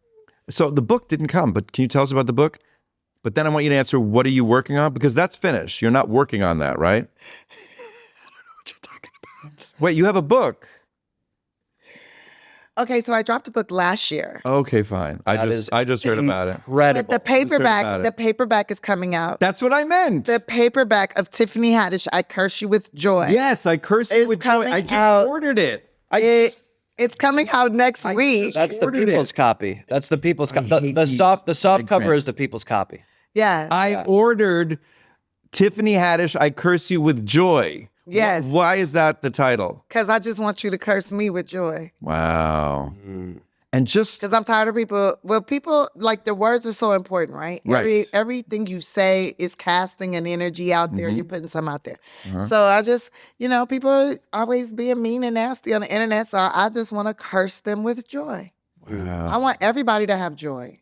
So the book didn't come, but can you tell us about the book? But then I want you to answer, what are you working on? Because that's finished. You're not working on that, right? I don't know what you're talking about. Wait, you have a book. Okay, so I dropped a book last year. Okay, fine. I just heard about it. Incredible. But about the it. paperback is coming out. That's what I meant. The paperback of Tiffany Haddish, I Curse You With Joy. Yes, I cursed you It's with joy. coming I just out. ordered it. It's coming out next week. That's the ordered people's it. copy. That's the people's copy. hate The these soft cover segments. is the people's copy. Yeah. I ordered Tiffany Haddish, I Curse You With Joy. Yes. Why is that the title? Because I just want you to curse me with joy. Wow. And just Because I'm tired of people. Well, people, like, the words are so important, right? Right. Everything you say is casting an energy out there. You're putting some out there. Uh-huh. So I just, people are always being mean and nasty on the internet. So I just want to curse them with joy. wow. I want everybody to have joy.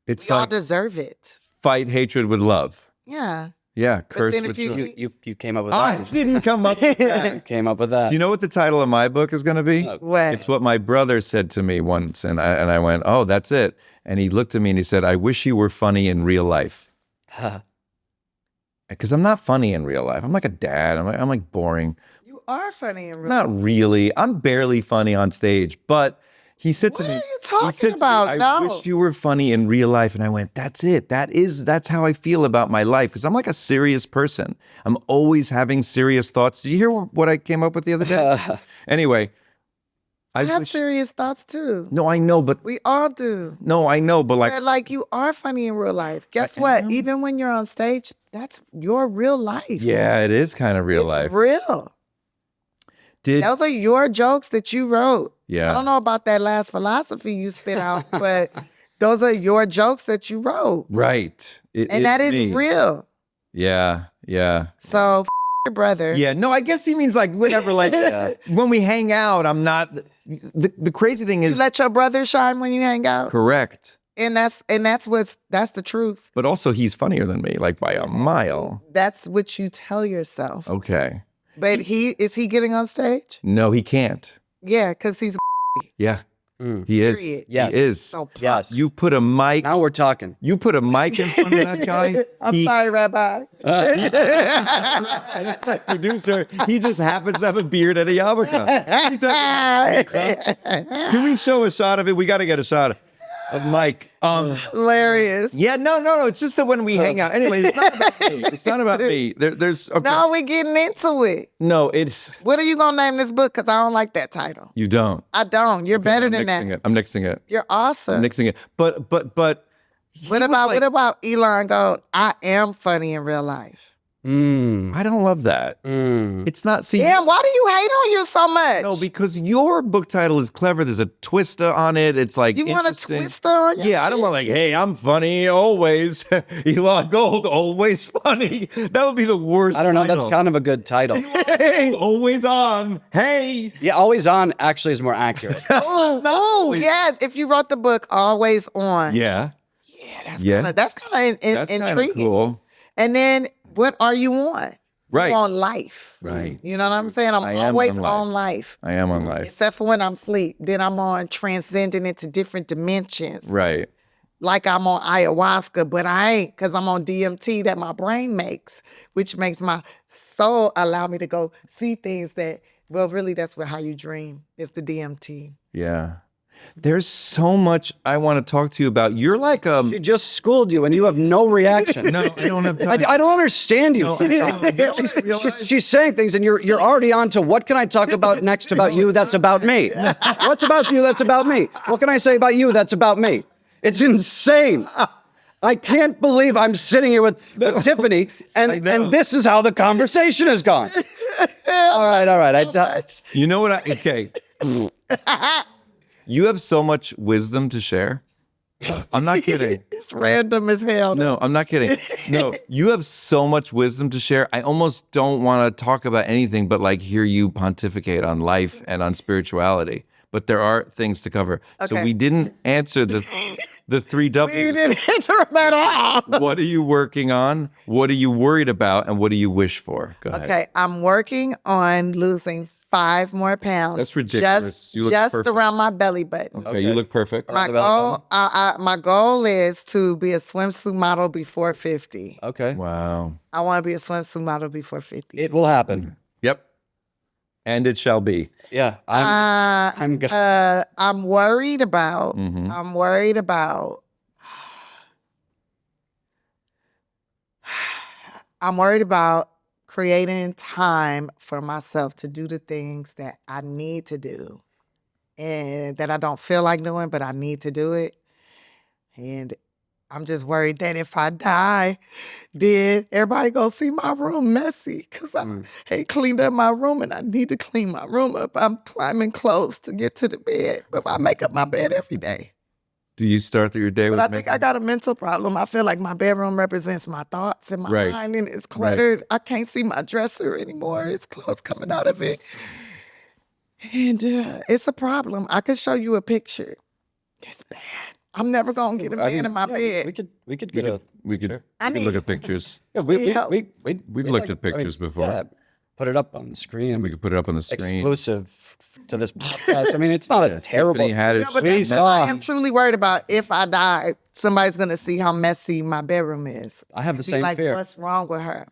It's We all like deserve it. fight hatred with love. Yeah. Yeah, curse then with if you- joy. You came up with I that. didn't come up with that. You came up with that. Do you know what the title of my book is going to be? What? It's what my brother said to me once, and I went, "Oh, that's it." And he looked at me and he said, "I wish you were funny in real life." Because I'm not funny in real life. I'm like a dad. I'm like boring. You are funny in real Not really. I'm barely funny on stage. But he said What to me, are you he talking said to me, about? I No. wish you were funny in real life. And I went, that's it. That's how I feel about my life. Because I'm like a serious person. I'm always having serious thoughts. Did you hear what I came up with the other day? Anyway, I have wish- serious thoughts too. No, I know, but We all do. no, I know, but like, But like you are funny in real life. Guess what? Even when you're on stage, that's your real life. yeah, it is kind of real It's life. real. Did Those are your jokes that you wrote. Yeah. I don't know about that last philosophy you spit out, but those are your jokes that you wrote. Right. And that is me. real. Yeah. Yeah. So your brother. Yeah. No, I guess he means like whatever. Like when we hang out, I'm not. The crazy thing You is let your brother shine when you hang out. correct. And that's the truth. But also, he's funnier than me, like by a mile. That's what you tell yourself. Okay. But is he getting on stage? No, he can't. Yeah, because he's a Yeah. He is. Period. Yes. He is. so Yes. You put a mic. Now we're talking. You put a mic in front of that guy. I'm sorry, Rabbi. Producer. He just happens to have a beard and a yarmulke. Can we show a shot of it? We got to get a shot of Mike. Hilarious. Yeah, no. It's just that when we hang out. Anyway, it's not about me. It's not about me. There's okay. No, we getting into it. No, it's What are you gonna name this book? Because I don't like that title. you don't. I don't. You're better than Nixing that. it. I'm nixing it. You're awesome. I'm nixing it. But What about Elon Gold? I am funny in real life. I don't love that. It's not. See, Damn, why do you hate on you so much? no, because your book title is clever. There's a twist on it. It's like you want a interesting. twister on your Yeah, I don't want like, hey, I'm funny always. Elon Gold, always funny. That would be the worst. I don't know. That's title. kind of a good title. Hey, always on. Hey. Yeah, always on actually is more accurate. Oh, no. Yeah, if you wrote the book Always On. Yeah. That's Yeah. kind of That's kind of intriguing. cool. And then what are you on? Right. You on life. Right. You know what I'm saying? I'm I am always on life. on life. I am on life. Except for when I'm asleep. Then I'm on transcending into different dimensions. Right. Like I'm on ayahuasca, but I ain't because I'm on DMT that my brain makes, which makes my soul allow me to go see things that, well, really, that's how you dream. It's the DMT. Yeah. There's so much I want to talk to you about. You're like She just schooled you and you have no reaction. No, I don't have time. I don't understand you. She's saying things and you're already on to what can I talk about next about you that's about me? What's about you that's about me? What can I say about you that's about me? It's insane. I can't believe I'm sitting here with Tiffany and this is how the conversation has gone. All right. You know what? Okay. You have so much wisdom to share. I'm not kidding. It's random as hell. No, I'm not kidding. No, you have so much wisdom to share. I almost don't want to talk about anything but like hear you pontificate on life and on spirituality. But there are things to cover. So Okay. we didn't answer the three W's. You didn't answer them at all. What are you working on? What are you worried about? And what do you wish for? Go ahead. Okay, I'm working on losing 5 more pounds. That's ridiculous. You look Just perfect. around my belly button. Okay, you look perfect. My goal is to be a swimsuit model before 50. Okay. Wow. I want to be a swimsuit model before 50. It will happen. Yep. And it shall be. Yeah. I'm good. I'm worried about. Mm-hmm. I'm worried about. I'm worried about creating time for myself to do the things that I need to do, and that I don't feel like doing, but I need to do it. And I'm just worried that if I die, then everybody gonna see my room messy because I ain't cleaned up my room and I need to clean my room up. I'm climbing close to get to the bed, but I make up my bed every day. Do you start your day with But I think I got a mental problem. I feel like my bedroom represents my thoughts and my Right. mind, and it's cluttered. I can't see my dresser anymore. It's clothes coming out of it. And it's a problem. I could show you a picture. It's bad. I'm never gonna get a man in my bed. We could get a. we could I look need- at pictures. Yeah, We've looked at pictures before. Yeah, put it up on the screen. We could put it up on the screen. Exclusive to this podcast. I mean, it's not a terrible. Tiffany Haddish. Yeah, but Please, that's what I am truly worried about. If I die, somebody's gonna see how messy my bedroom is. I have the Be same like, fear. what's wrong with her?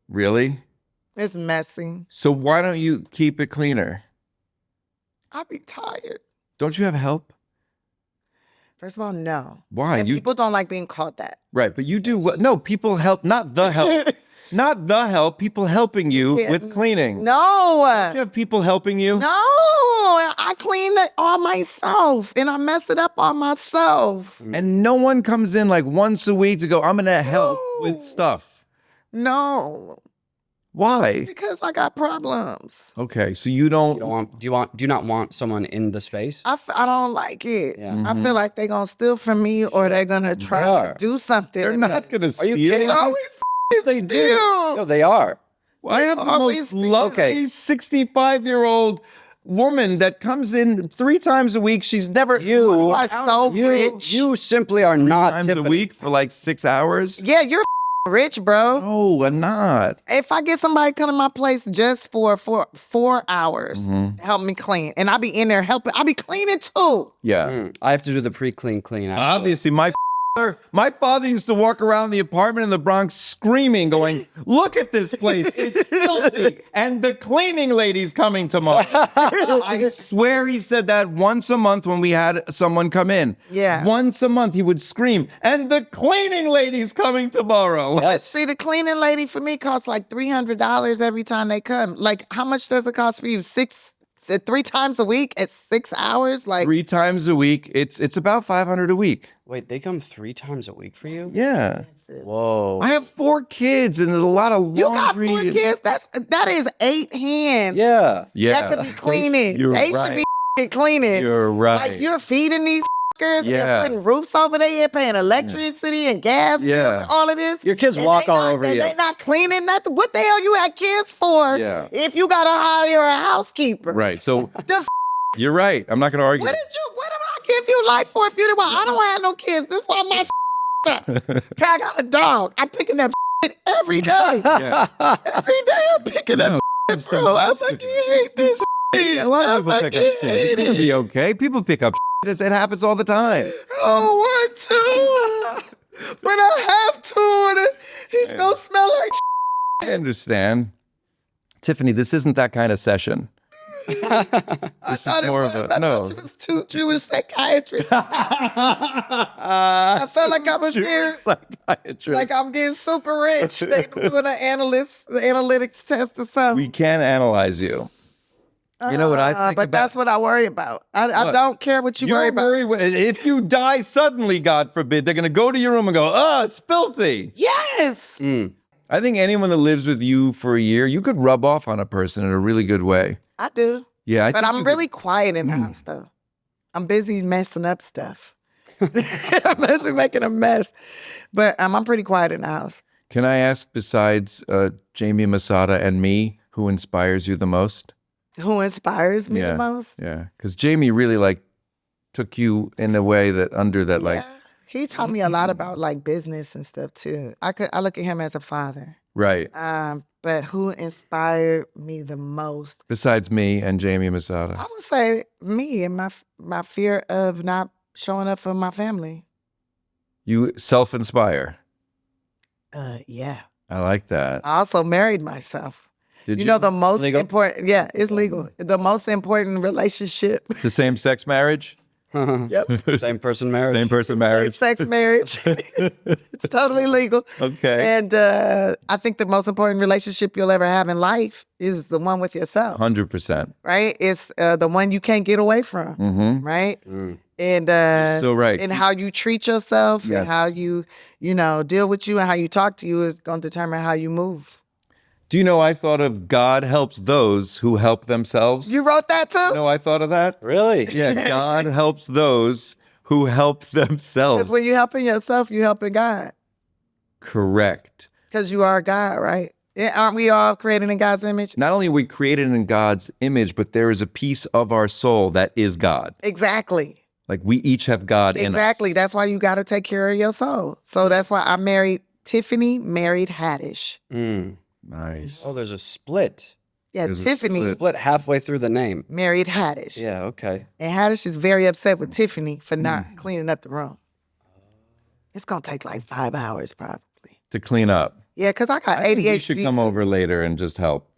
Really? It's messy. So why don't you keep it cleaner? I be tired. Don't you have help? First of all, no. Why? And You people don't like being called that. right, but you do what? No, people help. Not the help. Not the help. People helping you Yeah, with cleaning. No. You have people helping you. No, I clean it all myself and I mess it up all myself. And no one comes in like once a week to go, I'm gonna help with stuff. No. Why? Because I got problems. Okay, so you don't. Do you not want someone in the space? I don't like it. Yeah. I feel like they're going to steal from me or they're going to try are. to do something. They're not going to Are steal. you kidding? They always They do. steal. No, they are. I have the always most steal. lovely 65-year-old woman that comes in 3 times a week. She's never You are so rich. You simply are not times Tiffany. a week for like 6 hours. Yeah, you're rich, bro. No, I'm not. If I get somebody come to my place just for 4 hours, Mm-hmm. help me clean, and I be in there helping, I be cleaning too. Yeah. I have to do the clean. Actually. Obviously, my father used to walk around the apartment in the Bronx screaming, going, "Look at this place. It's filthy. And the cleaning lady's coming tomorrow." I swear he said that once a month when we had someone come in. Yeah. Once a month he would scream, "And the cleaning lady's coming tomorrow." Yes. See, the cleaning lady for me costs like $300 every time they come. Like, how much does it cost for you? 3 times a week at 6 hours? Like, 3 times a week. It's about $500 a week. Wait, they come 3 times a week for you? Yeah. Whoa. I have 4 kids and there's a lot of you got laundry. 4 kids? That is 8 hands. Yeah. Yeah. That could be cleaning. You're They right. should be cleaning. You're right. Like, you're feeding these fuckers Yeah. and putting roofs over their head, paying electricity and gas bills Yeah. and all of this. Your kids And walk they all not- over and you. They not cleaning nothing. What the hell you had kids for? Yeah. If you gotta hire a housekeeper. Right. So The you're right. I'm not going to argue. what did I give you life for if you didn't want? I don't have no kids. This is why my up. I got a dog. I'm picking up every day. Yeah. Every day I'm picking up bro. I fucking hate this A lot of people pick up shit. It's gonna be okay. People pick up shit. It happens all the time. Oh, want to. But I have to. And he's gonna smell like I understand. Tiffany, this isn't that kind of session. I This thought is more it of was. a I no. thought you was 2 Jewish psychiatrists. I felt like I was getting, Psychiatrist. like I'm getting super rich. They doing an analytics test or something. We can analyze you. You know what I think But about? that's what I worry about. I don't care what you worry about. If you die suddenly, God forbid, they're going to go to your room and go, "Oh, it's filthy." Yes. I think anyone that lives with you for a year, you could rub off on a person in a really good way. I do. Yeah, But I'm really quiet in the house, though. I'm busy messing up stuff. I'm busy making a mess. But I'm pretty quiet in the house. Can I ask, besides Jamie Masada and me, who inspires you the most? Who inspires me the most? Yeah, because Jamie really took you in a way that Yeah. He taught me a lot about like business and stuff too. I look at him as a father. right. But who inspired me the most? Besides me and Jamie Masada. I would say me and my fear of not showing up for my family. You self-inspire. Yeah. I like that. I also married myself. Did You know the most Legal? important. Yeah, it's legal. The most important relationship. It's a same-sex marriage? Yep. Same person marriage. Same person marriage? Sex marriage. It's totally legal. Okay. And I think the most important relationship you'll ever have in life is the one with yourself, 100%. right? It's the one you can't get away from, Mm-hmm. right? And so right. and how you treat yourself Yes. and how you deal with you and how you talk to you is going to determine how you move. Do you know I thought of God helps those who help themselves? You wrote that too? You know I thought of that? Really? Yeah, God helps those who help themselves. Because when you're helping yourself, you're helping God. Correct. Because you are God, right? Aren't we all created in God's image? Not only are we created in God's image, but there is a piece of our soul that is God. Exactly. Like we each have God in us. Exactly. That's why you got to take care of your soul. So that's why I married Tiffany Haddish. Nice. Oh, there's a split. Yeah, There's a Tiffany split. Split halfway through the name. married Haddish. Yeah, okay. And Haddish is very upset with Tiffany for not cleaning up the room. It's going to take like 5 hours probably. To clean up. Yeah, because I got I think ADHD. we should come over later and just help.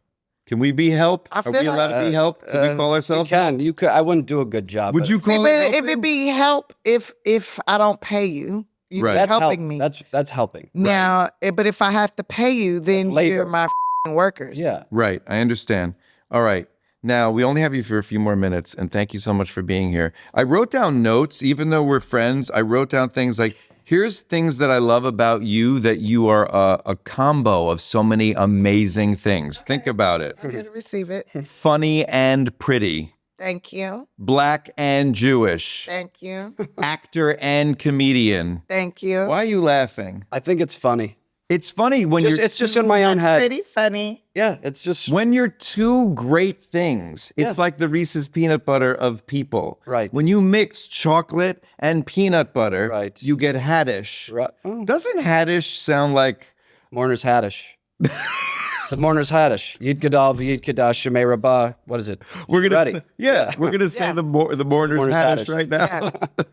Can we be help? I Are feel we like- allowed to be help? Can we call You ourselves? can. You could. I wouldn't do a good job. Would but you See, call but it if helping? it be help, if I don't pay you, you're Right. That's helping me. That's helping. Now, but if I have to pay you, then That's labor. you're my workers. Yeah. Right, I understand. All right. Now, we only have you for a few more minutes, and thank you so much for being here. I wrote down notes, even though we're friends. I wrote down things like, Here's things that I love about you, that you are a combo of so many amazing things. Think about it. I'm here to receive it. Funny and pretty. Thank you. Black and Jewish. Thank you. Actor and comedian. Thank you. Why are you laughing? I think it's funny. It's funny when It's just in my own head. Pretty funny. Yeah, it's just when you're two great things. It's Yeah. like the Reese's peanut butter of people. Right. When you mix chocolate and peanut butter, Right. you get Haddish. Right. Oh. Doesn't Haddish sound like Mourner's Haddish. The Mourner's Haddish. Yid Gadal, Yid Kadash, Shemay Rabbah. What is it? we're gonna Ready. say, we're gonna say Yeah. the mourner's Mourner's Haddish Haddish. right now. Yeah.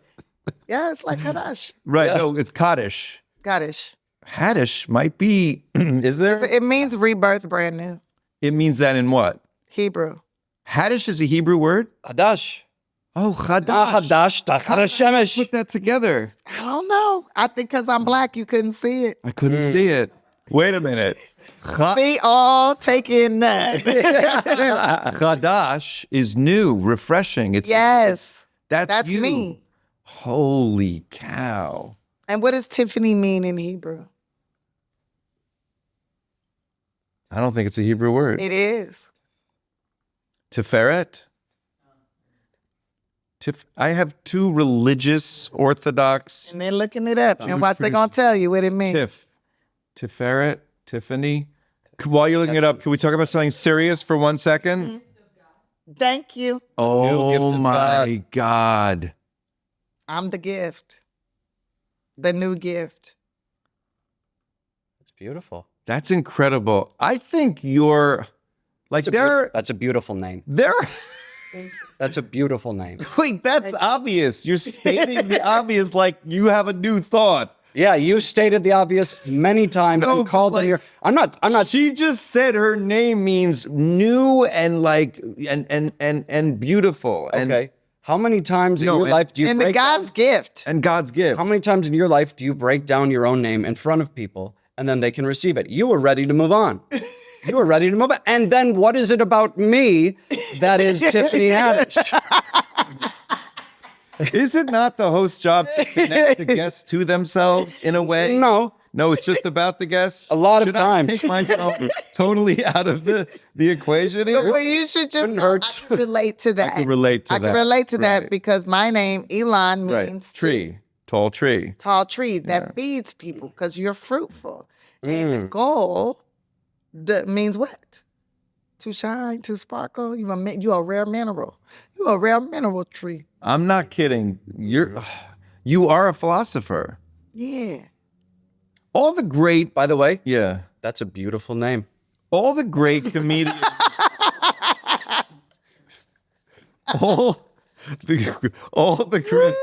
Yeah, it's like Hadash. Right. No, it's Kaddish. Gaddish. Haddish might be is there? It means rebirth, brand new. It means that in what? Hebrew. Haddish is a Hebrew word? Hadash. Oh, Chadash. Hadash, Tachar Shemesh. Put that together. I don't know. I think because I'm black, you couldn't see it. I couldn't see it. Wait a minute. See all taking that. Chadash is new, refreshing. It's Yes. that's you. me. Holy cow. And what does Tiffany mean in Hebrew? I don't think it's a Hebrew word. It is. Tiferet? I have two religious Orthodox And they're looking it up. And watch, they're going to tell you what it means. Tiferet, Tiffany. While you're looking it up, can we talk about something serious for 1 second? Thank you. gift Oh of my God. I'm the gift. The new gift. It's beautiful. That's incredible. I think you're like they're That's a beautiful name. they're That's a beautiful name. wait, that's obvious. You're stating the obvious like you have a new thought. Yeah, you stated the obvious many times No, and called like- them here. I'm not. She just said her name means new and like and beautiful and Okay. How many times in No, your and- life do you And the break God's gift. and God's gift. How many times in your life do you break down your own name in front of people and then they can receive it? You were ready to move on. You were ready to move on. And then what is it about me that is Tiffany Haddish? Is it not the host's job to connect the guests to themselves in a way? No. No, it's just about the guests. A lot of Should I times. take myself totally out of the equation here. Well, you should just Couldn't hurt. I can relate to that. I can relate to I that. can relate to that Right. because my name, Elon, means Right. Tree. Tall tree. tall tree that feeds people because you're fruitful. And gold means what? To shine, to sparkle. You a rare mineral. You a rare mineral tree. I'm not kidding. You are a philosopher. Yeah. All the great, By the way, yeah, that's a beautiful name. all the great comedians, all the great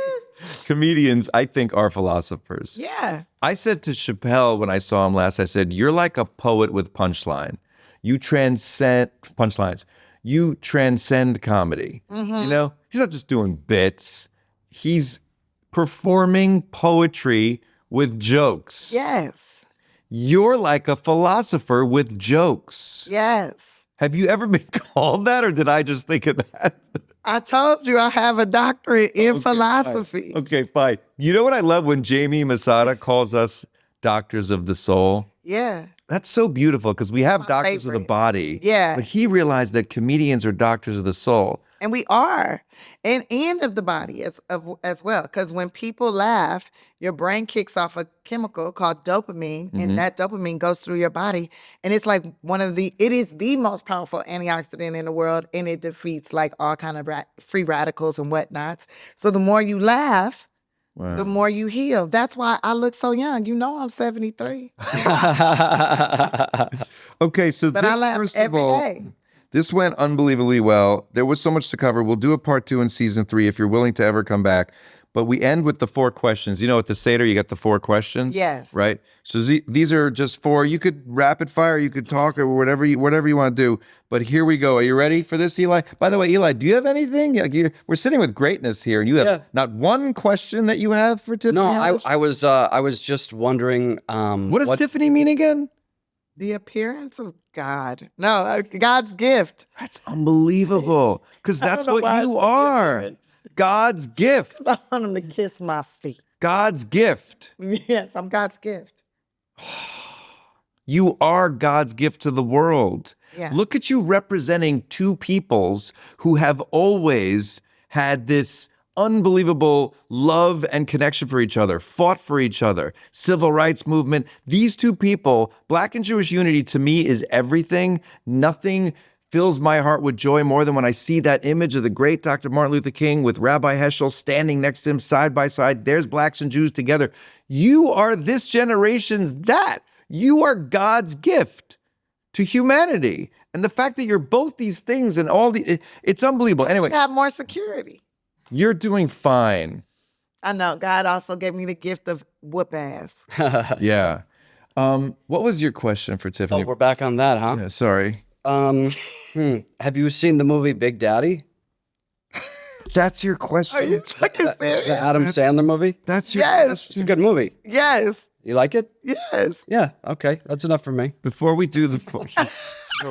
comedians, I think, are philosophers. Yeah. I said to Chappelle when I saw him last, I said, "You're like a poet with punchline. You transcend punchlines. You transcend comedy. You know, he's not just doing bits. He's performing poetry with jokes. Yes. You're like a philosopher with jokes. Yes. Have you ever been called that, or did I just think of that? I told you I have a doctorate in philosophy. Okay, fine. You know what I love when Jamie Masada calls us doctors of the soul? Yeah. That's so beautiful because we have doctors of the favorite. body. Yeah. But he realized that comedians are doctors of the soul. And we are, and of the body as well. Because when people laugh, your brain kicks off a chemical called dopamine, and that dopamine goes through your body, and it's like it is the most powerful antioxidant in the world, and it defeats like all kind of free radicals and whatnots. So the more you laugh, the more you heal. That's why I look so young. You know I'm 73, Okay, so but this, I laugh first of every all, day. this went unbelievably well. There was so much to cover. We'll do a part 2 in season 3 if you're willing to ever come back. But we end with the 4 questions. You know, at the Seder, you got the 4 questions. Yes. Right? So these are just 4. You could rapid fire, you could talk, or whatever you want to do. But here we go. Are you ready for this, Eli? By the way, Eli, do you have anything? Like we're sitting with greatness here, and you have Yeah. not one question that you have for Tiffany? No, Haddish? I was just wondering. What does Tiffany mean again? The appearance of God. No, God's gift. That's unbelievable. Because that's know what why you I said are. God's gift. I want him to kiss my feet. God's gift. Yes, I'm God's gift. You are God's gift to the world. Yeah. Look at you representing two peoples who have always had this unbelievable love and connection for each other, fought for each other, civil rights movement. These two people, Black and Jewish unity, to me is everything. Nothing fills my heart with joy more than when I see that image of the great Dr. Martin Luther King with Rabbi Heschel standing next to him side by side. There's Blacks and Jews together. You are this generation's that. You are God's gift to humanity. And the fact that you're both these things and it's unbelievable. Anyway, You have more security. you're doing fine. I know. God also gave me the gift of whoop ass. Yeah. What was your question for Tiffany? Oh, we're back on that, huh? Yeah, sorry. Have you seen the movie Big Daddy? That's your question. Are you fucking The serious? Adam Sandler movie? That's your Yes. It's a good movie. Yes. You like it? Yes. Yeah. Okay. That's enough for me. Before we do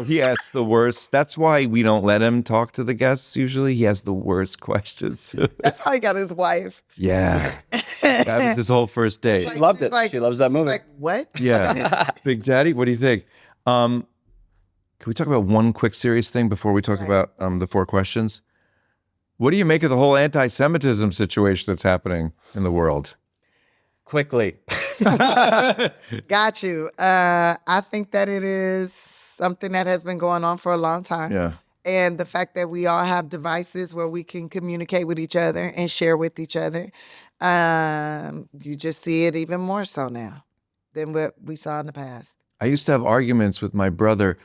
he asks the worst. That's why we don't let him talk to the guests usually. He has the worst questions. That's how he got his wife. Yeah. That was his whole first date. Like, loved she's it. She loves that movie. Like, what? Yeah. Big Daddy, what do you think? Can we talk about one quick serious thing before we talk about the 4 questions? What do you make of the whole anti-Semitism situation that's happening in the world? Quickly. Got you. I think that it is something that has been going on for a long time. Yeah. And the fact that we all have devices where we can communicate with each other and share with each other, you just see it even more so now than what we saw in the past. I used to have arguments with my brother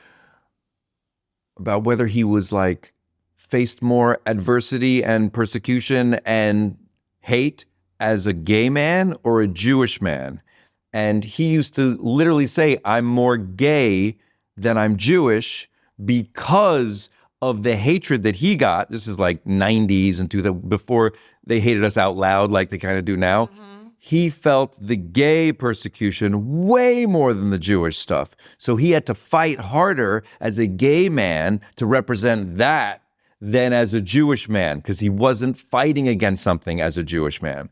about whether he was like faced more adversity and persecution and hate as a gay man or a Jewish man. And he used to literally say, I'm more gay than I'm Jewish because of the hatred that he got. This is like 90s and before they hated us out loud like they kind of do now. He felt the gay persecution way more than the Jewish stuff. So he had to fight harder as a gay man to represent that than as a Jewish man because he wasn't fighting against something as a Jewish man.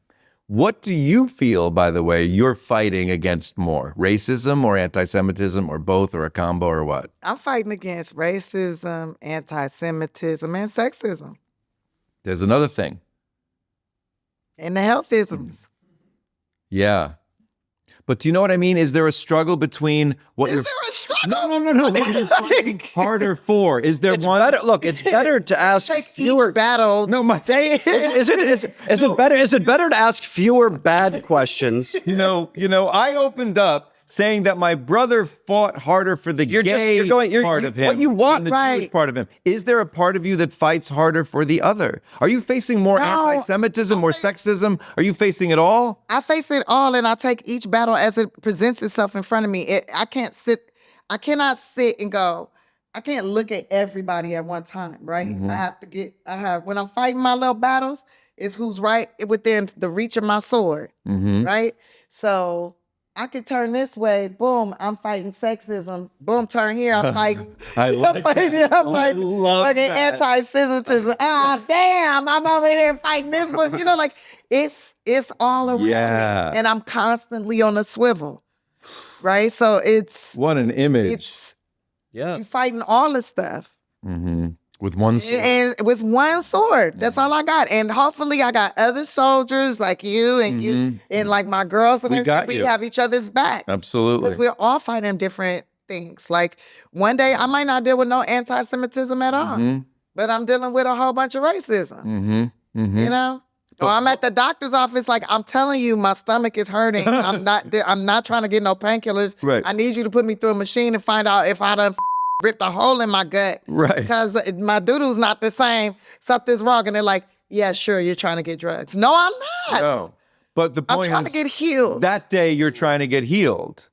What do you feel, by the way, you're fighting against more? Racism or anti-Semitism or both or a combo or what? I'm fighting against racism, anti-Semitism, and sexism, There's another thing. and the healthisms. Yeah. But do you know what I mean? Is there a struggle between what Is you're... there a struggle? No. What you're fighting harder for? Is there It's one... better. Look, it's better to ask Take fewer. each battle. No, my... Is it better? Is it better to ask fewer bad questions? You know, I opened up saying that my brother fought harder for the gay part of him what you want, than the right. Jewish part of him. Is there a part of you that fights harder for the other? Are you facing more No. anti-Semitism, more sexism? Are you facing it all? I face it all, and I take each battle as it presents itself in front of me. I cannot sit and go. I can't look at everybody at one time, right? When I'm fighting my little battles, it's who's right within the reach of my sword, right? So I could turn this way, boom, I'm fighting sexism. Boom, turn here, I'm fighting. I'm fighting fucking anti-Semitism. Ah, damn, I'm over here fighting this one. You know, like it's all around me. And I'm constantly on a swivel. Right? So What an image. it's Yeah. you fighting all this stuff. With one sword. And with one sword. That's all I got. And hopefully I got other soldiers like you and you and like my girls and We everything. got We you. have each other's backs. Absolutely. Because we're all fighting different things. Like one day I might not deal with no anti-Semitism at all. But I'm dealing with a whole bunch of racism. You know? Or I'm at the doctor's office, like I'm telling you, my stomach is hurting. I'm not trying to get no painkillers. Right. I need you to put me through a machine and find out if I done ripped a hole in my gut. Right. Because my doodle's not the same. Something's wrong. And they're like, yeah, sure, you're trying to get drugs. No, I'm not. No. But the I'm point trying is, to get healed. that day you're trying to get healed.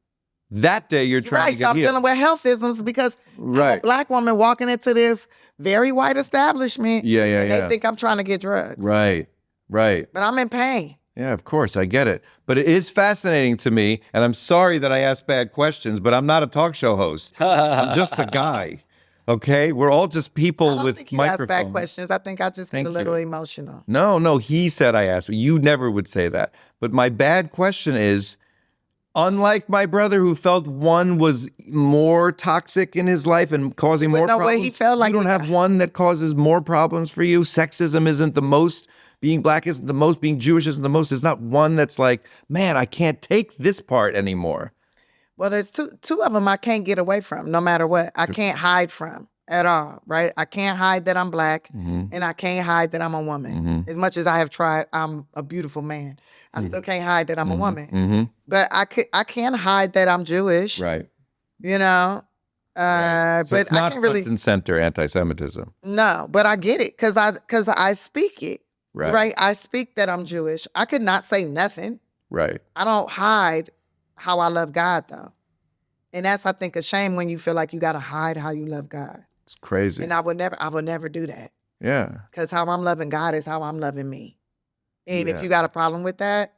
That day you're trying Right, to so get I'm healed. dealing with health isms because I'm a Right. black woman walking into this very white establishment. Yeah, and yeah. They think I'm trying to get drugs. Right. But I'm in pain. Yeah, of course, I get it. But it is fascinating to me, and I'm sorry that I ask bad questions, but I'm not a talk show host. I'm just a guy. Okay, we're all just I people don't with think you ask bad microphones. questions. I think I just get Thank a little you. emotional. No, he said I asked. You never would say that. But my bad question is, unlike my brother who felt one was more toxic in his life and causing more no way problems, he felt like you don't he have got- one that causes more problems for you. Sexism isn't the most. Being black isn't the most. Being Jewish isn't the most. There's not one that's like, man, I can't take this part anymore. Well, there's two of them I can't get away from, no matter what. I can't hide from at all, right? I can't hide that I'm black, and I can't hide that I'm a woman. As much as I have tried, I'm a beautiful man. I still can't hide that I'm a woman. But I can't hide that I'm Jewish. Right. You know, So but it's not I can't really. front and center anti-Semitism. No, but I get it because I speak it. Right. Right. I speak that I'm Jewish. I could not say nothing. Right. I don't hide how I love God though. And that's, I think, a shame when you feel like you gotta hide how you love God. It's crazy. And I would never do that. Yeah. Because how I'm loving God is how I'm loving me. And Yeah. if you got a problem with that,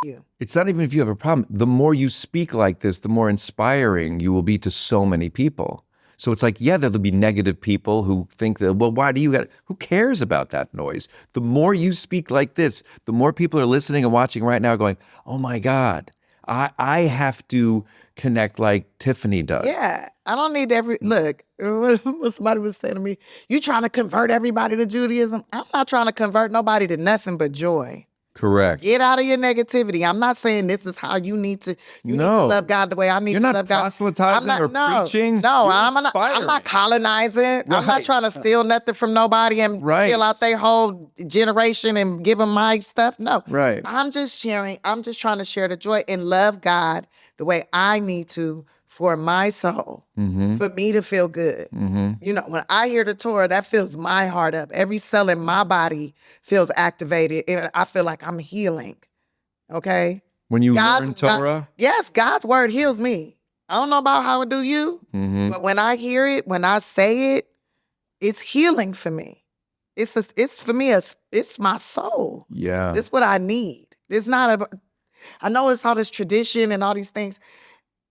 you. It's not even if you have a problem. The more you speak like this, the more inspiring you will be to so many people. So it's like, yeah, there'll be negative people who think that, well, why do you got, who cares about that noise? The more you speak like this, the more people are listening and watching right now going, oh my God, I have to connect like Tiffany does. Yeah. I don't need look, what somebody was saying to me, you trying to convert everybody to Judaism? I'm not trying to convert nobody to nothing but joy. Correct. Get out of your negativity. I'm not saying this is how you need to. You need to No. love God the way I need You're to not love God. proselytizing I'm or no, preaching. No, You're I'm inspiring. not colonizing. I'm not Right. trying to steal nothing from nobody and Right. steal out their whole generation and give them my stuff. No. Right. I'm just sharing. I'm just trying to share the joy and love God the way I need to for my soul, for me to feel good. You know, when I hear the Torah, that fills my heart up. Every cell in my body feels activated, and I feel like I'm healing. Okay? When you learn Torah, Yes, God's word heals me. I don't know about how it do you, but when I hear it, when I say it, it's healing for me. It's for me, it's my soul. yeah. It's what I need. It's not I know it's all this tradition and all these things,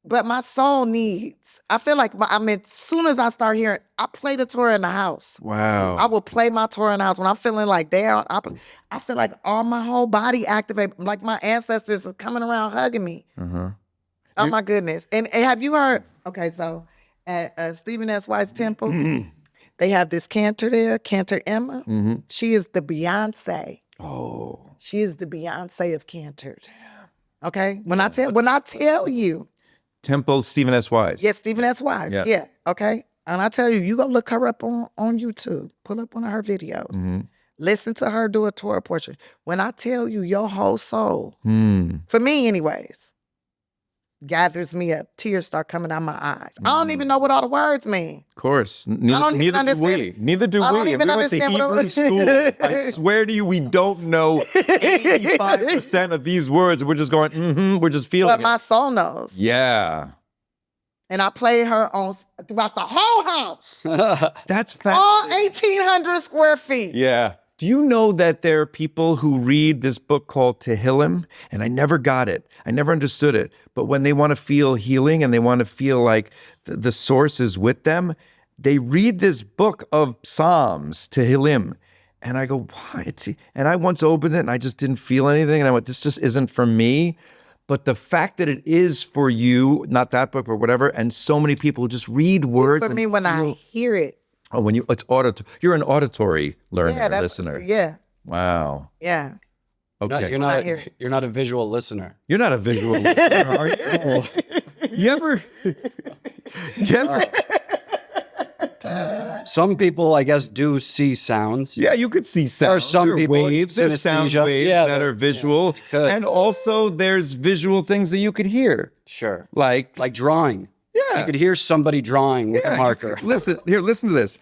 but my soul needs. I feel like, as soon as I start hearing, I play the Torah in the house. Wow. I will play my Torah in the house. When I'm feeling like down, I feel like all my whole body activate, like my ancestors are coming around hugging me. Oh my goodness. And have you heard, okay, so at Stephen S. White's temple, they have this cantor there, Cantor Emma. She is the Beyonce. Oh. She is the Beyonce of cantors. Okay? When I tell you, Temple Stephen S. Wise. yes, Stephen S. Wise. Yes. Yeah. Okay. And I tell you, you go look her up on YouTube. Pull up one of her videos. Listen to her do a Torah portion. When I tell you, your whole soul, for me anyways, gathers me up. Tears start coming out my eyes. I don't even know what all the words mean. Of course. don't Neither even do understand. we. Neither do I we. don't even If we went to understand what Hebrew school, I swear to you, we don't know 85% of these words. We're just going, we're just feeling But it. my soul knows. Yeah. And I play her on throughout the whole house. That's All fascinating. 1,800 square feet. Yeah. Do you know that there are people who read this book called Tehillim? And I never got it. I never understood it. But when they want to feel healing and they want to feel like the source is with them, they read this book of Psalms, Tehillim. And I go, why? And I once opened it and I just didn't feel anything. And I went, this just isn't for me. But the fact that it is for you, not that book, but whatever, and so many people just read words. It's for me when I hear it. Oh, it's auditory. You're an auditory learner, Yeah, listener. Yeah. Wow. Yeah. Okay. You're not a visual listener. You're not a visual listener, are you? You ever? Some people, I guess, do see sounds. Yeah, you could see sound. There are some There people, waves. There's sound synesthesia. waves Yeah, that are visual, could. and also there's visual things that you could hear, Sure. like Like drawing. Yeah. You could hear somebody drawing with yeah, a you marker. could- Listen to this.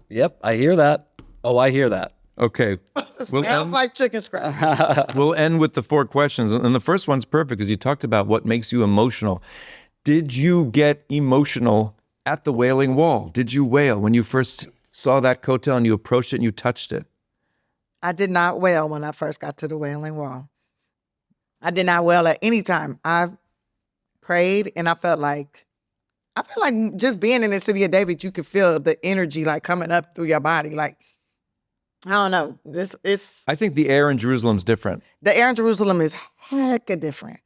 Yep, I hear that. Oh, I hear that. Okay, Sounds like chicken scratch. we'll end with the 4 questions, and the first one's perfect because you talked about what makes you emotional. Did you get emotional at the Wailing Wall? Did you wail when you first saw that Kotel and you approached it and you touched it? I did not wail when I first got to the Wailing Wall. I did not wail at any time. I prayed and I felt like I feel like just being in the city of David, you could feel the energy like coming up through your body. Like, I don't know. It's I think the air in Jerusalem's different. the air in Jerusalem is hecka different.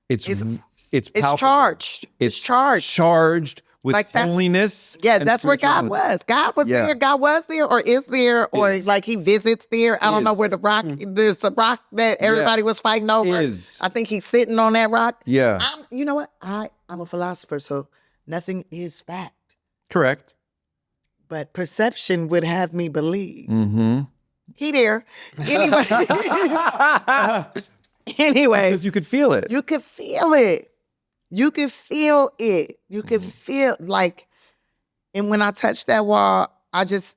It's It's palpable. charged. It's charged. Charged with Like that's- holiness. Yeah, and that's where God spirituality. was. God was Yeah. there. God was there, or is there, or Is. like he visits there. I don't know Is. where the rock. There's a rock that everybody was fighting over. Is. I think he's sitting on that rock. Yeah. You know what? I'm a philosopher, so nothing is fact, Correct. but perception would have me believe Mm-hmm. he there. Anyway, anyway, Because you could feel it. you could feel it. You could feel it. You could feel like, and when I touched that wall, I just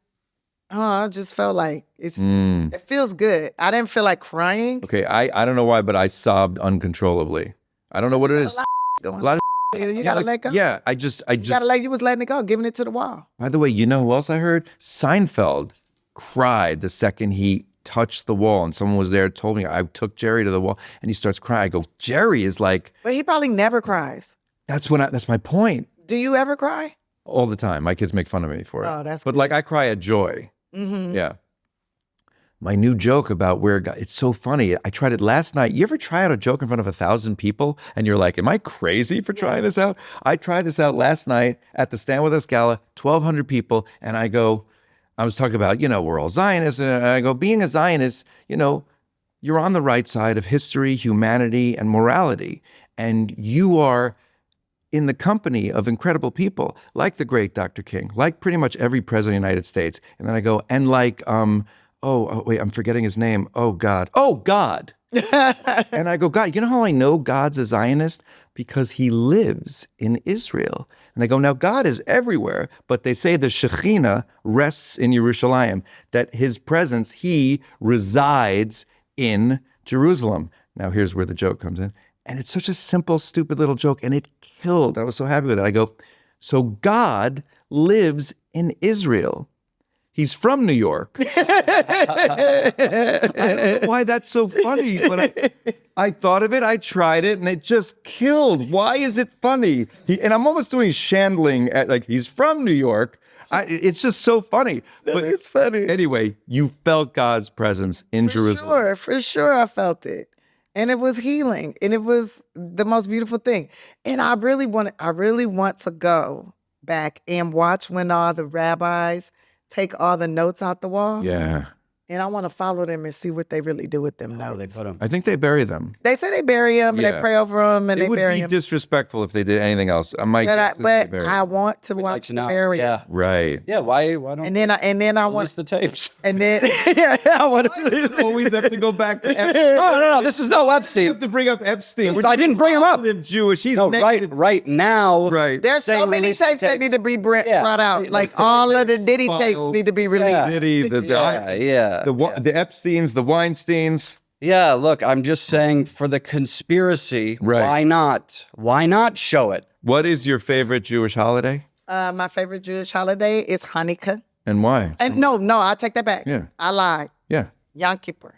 felt like it feels good. I didn't feel like crying. Okay, I don't know why, but I sobbed uncontrollably. I don't know what it is. Going, A lot of you gotta let go. Yeah, I just You was letting it go, giving it to the wall. By the way, you know who else I heard? Seinfeld cried the second he touched the wall, and someone was there, told me, I took Jerry to the wall, and he starts crying. I go, Jerry is like, But he probably never cries. that's my point. Do you ever cry? All the time. My kids make fun of me for it. Oh, that's But good. like I cry at joy. Mm-hmm. Yeah. My new joke about where God, it's so funny. I tried it last night. You ever try out a joke in front of 1,000 people and you're like, am I crazy for trying this out? I tried this out last night at the Stand With Us Gala, 1,200 people. And I was talking about, we're all Zionists. And I go, being a Zionist, you're on the right side of history, humanity, and morality. And you are in the company of incredible people like the great Dr. King, like pretty much every president of the United States. And then I go, and like, wait, I'm forgetting his name. Oh, God. And I go, God, you know how I know God's a Zionist? Because he lives in Israel. And I go, now God is everywhere, but they say the Shekhinah rests in Yerushalayim, that his presence, he resides in Jerusalem. Now here's where the joke comes in. And it's such a simple, stupid little joke, and it killed. I was so happy with it. I go, so God lives in Israel. He's from New York. I don't know why that's so funny, but I thought of it, I tried it, and it just killed. Why is it funny? And I'm almost doing Chandling at like, he's from New York. It's just so funny. But It's funny. anyway, you felt God's presence in Jerusalem. For sure I felt it. And it was healing. And it was the most beautiful thing. And I really want to go back and watch when all the rabbis take all the notes out the wall. Yeah. And I want to follow them and see what they really do with them notes. They put them. I think they bury them. They say they bury them and Yeah. they pray over them and It they would bury be them. disrespectful if they did anything else. But I want to Like watch to the know. burial. Yeah. Right. Yeah. Why don't And then I want release the tapes? and then I want to Always have to go back to Epstein. No. This is no Epstein. To bring up Epstein. I didn't bring him up. Jewish. He's No, negative. right now. Right. There's so Saying many release the tapes that tapes. need to be Yeah. brought out. Like all of the Diddy tapes Files. need to be released. Yeah. Diddy, Yeah. the Epsteins, the Weinsteins. Yeah, look, I'm just saying for the conspiracy, Right. why not? Why not show it? What is your favorite Jewish holiday My favorite Jewish holiday is Hanukkah. and why? And no, I take that back. Yeah. I lied. Yeah. Yom Kippur.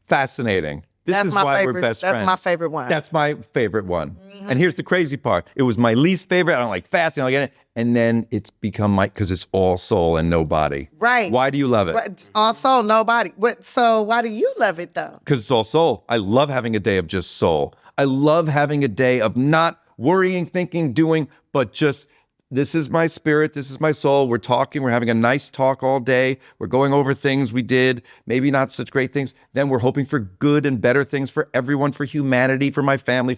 Fascinating. This That's is my why favorite- we're best that's friends. my favorite one. That's my favorite one. And here's the crazy part. It was my least favorite. I don't like fasting. I don't like it. And then it's become because it's all soul and no body. Right. Why do you love it? But also nobody. So why do you love it though? Because it's all soul. I love having a day of just soul. I love having a day of not worrying, thinking, doing, but just this is my spirit, this is my soul. We're talking, we're having a nice talk all day. We're going over things we did, maybe not such great things. Then we're hoping for good and better things for everyone, for humanity, for my family,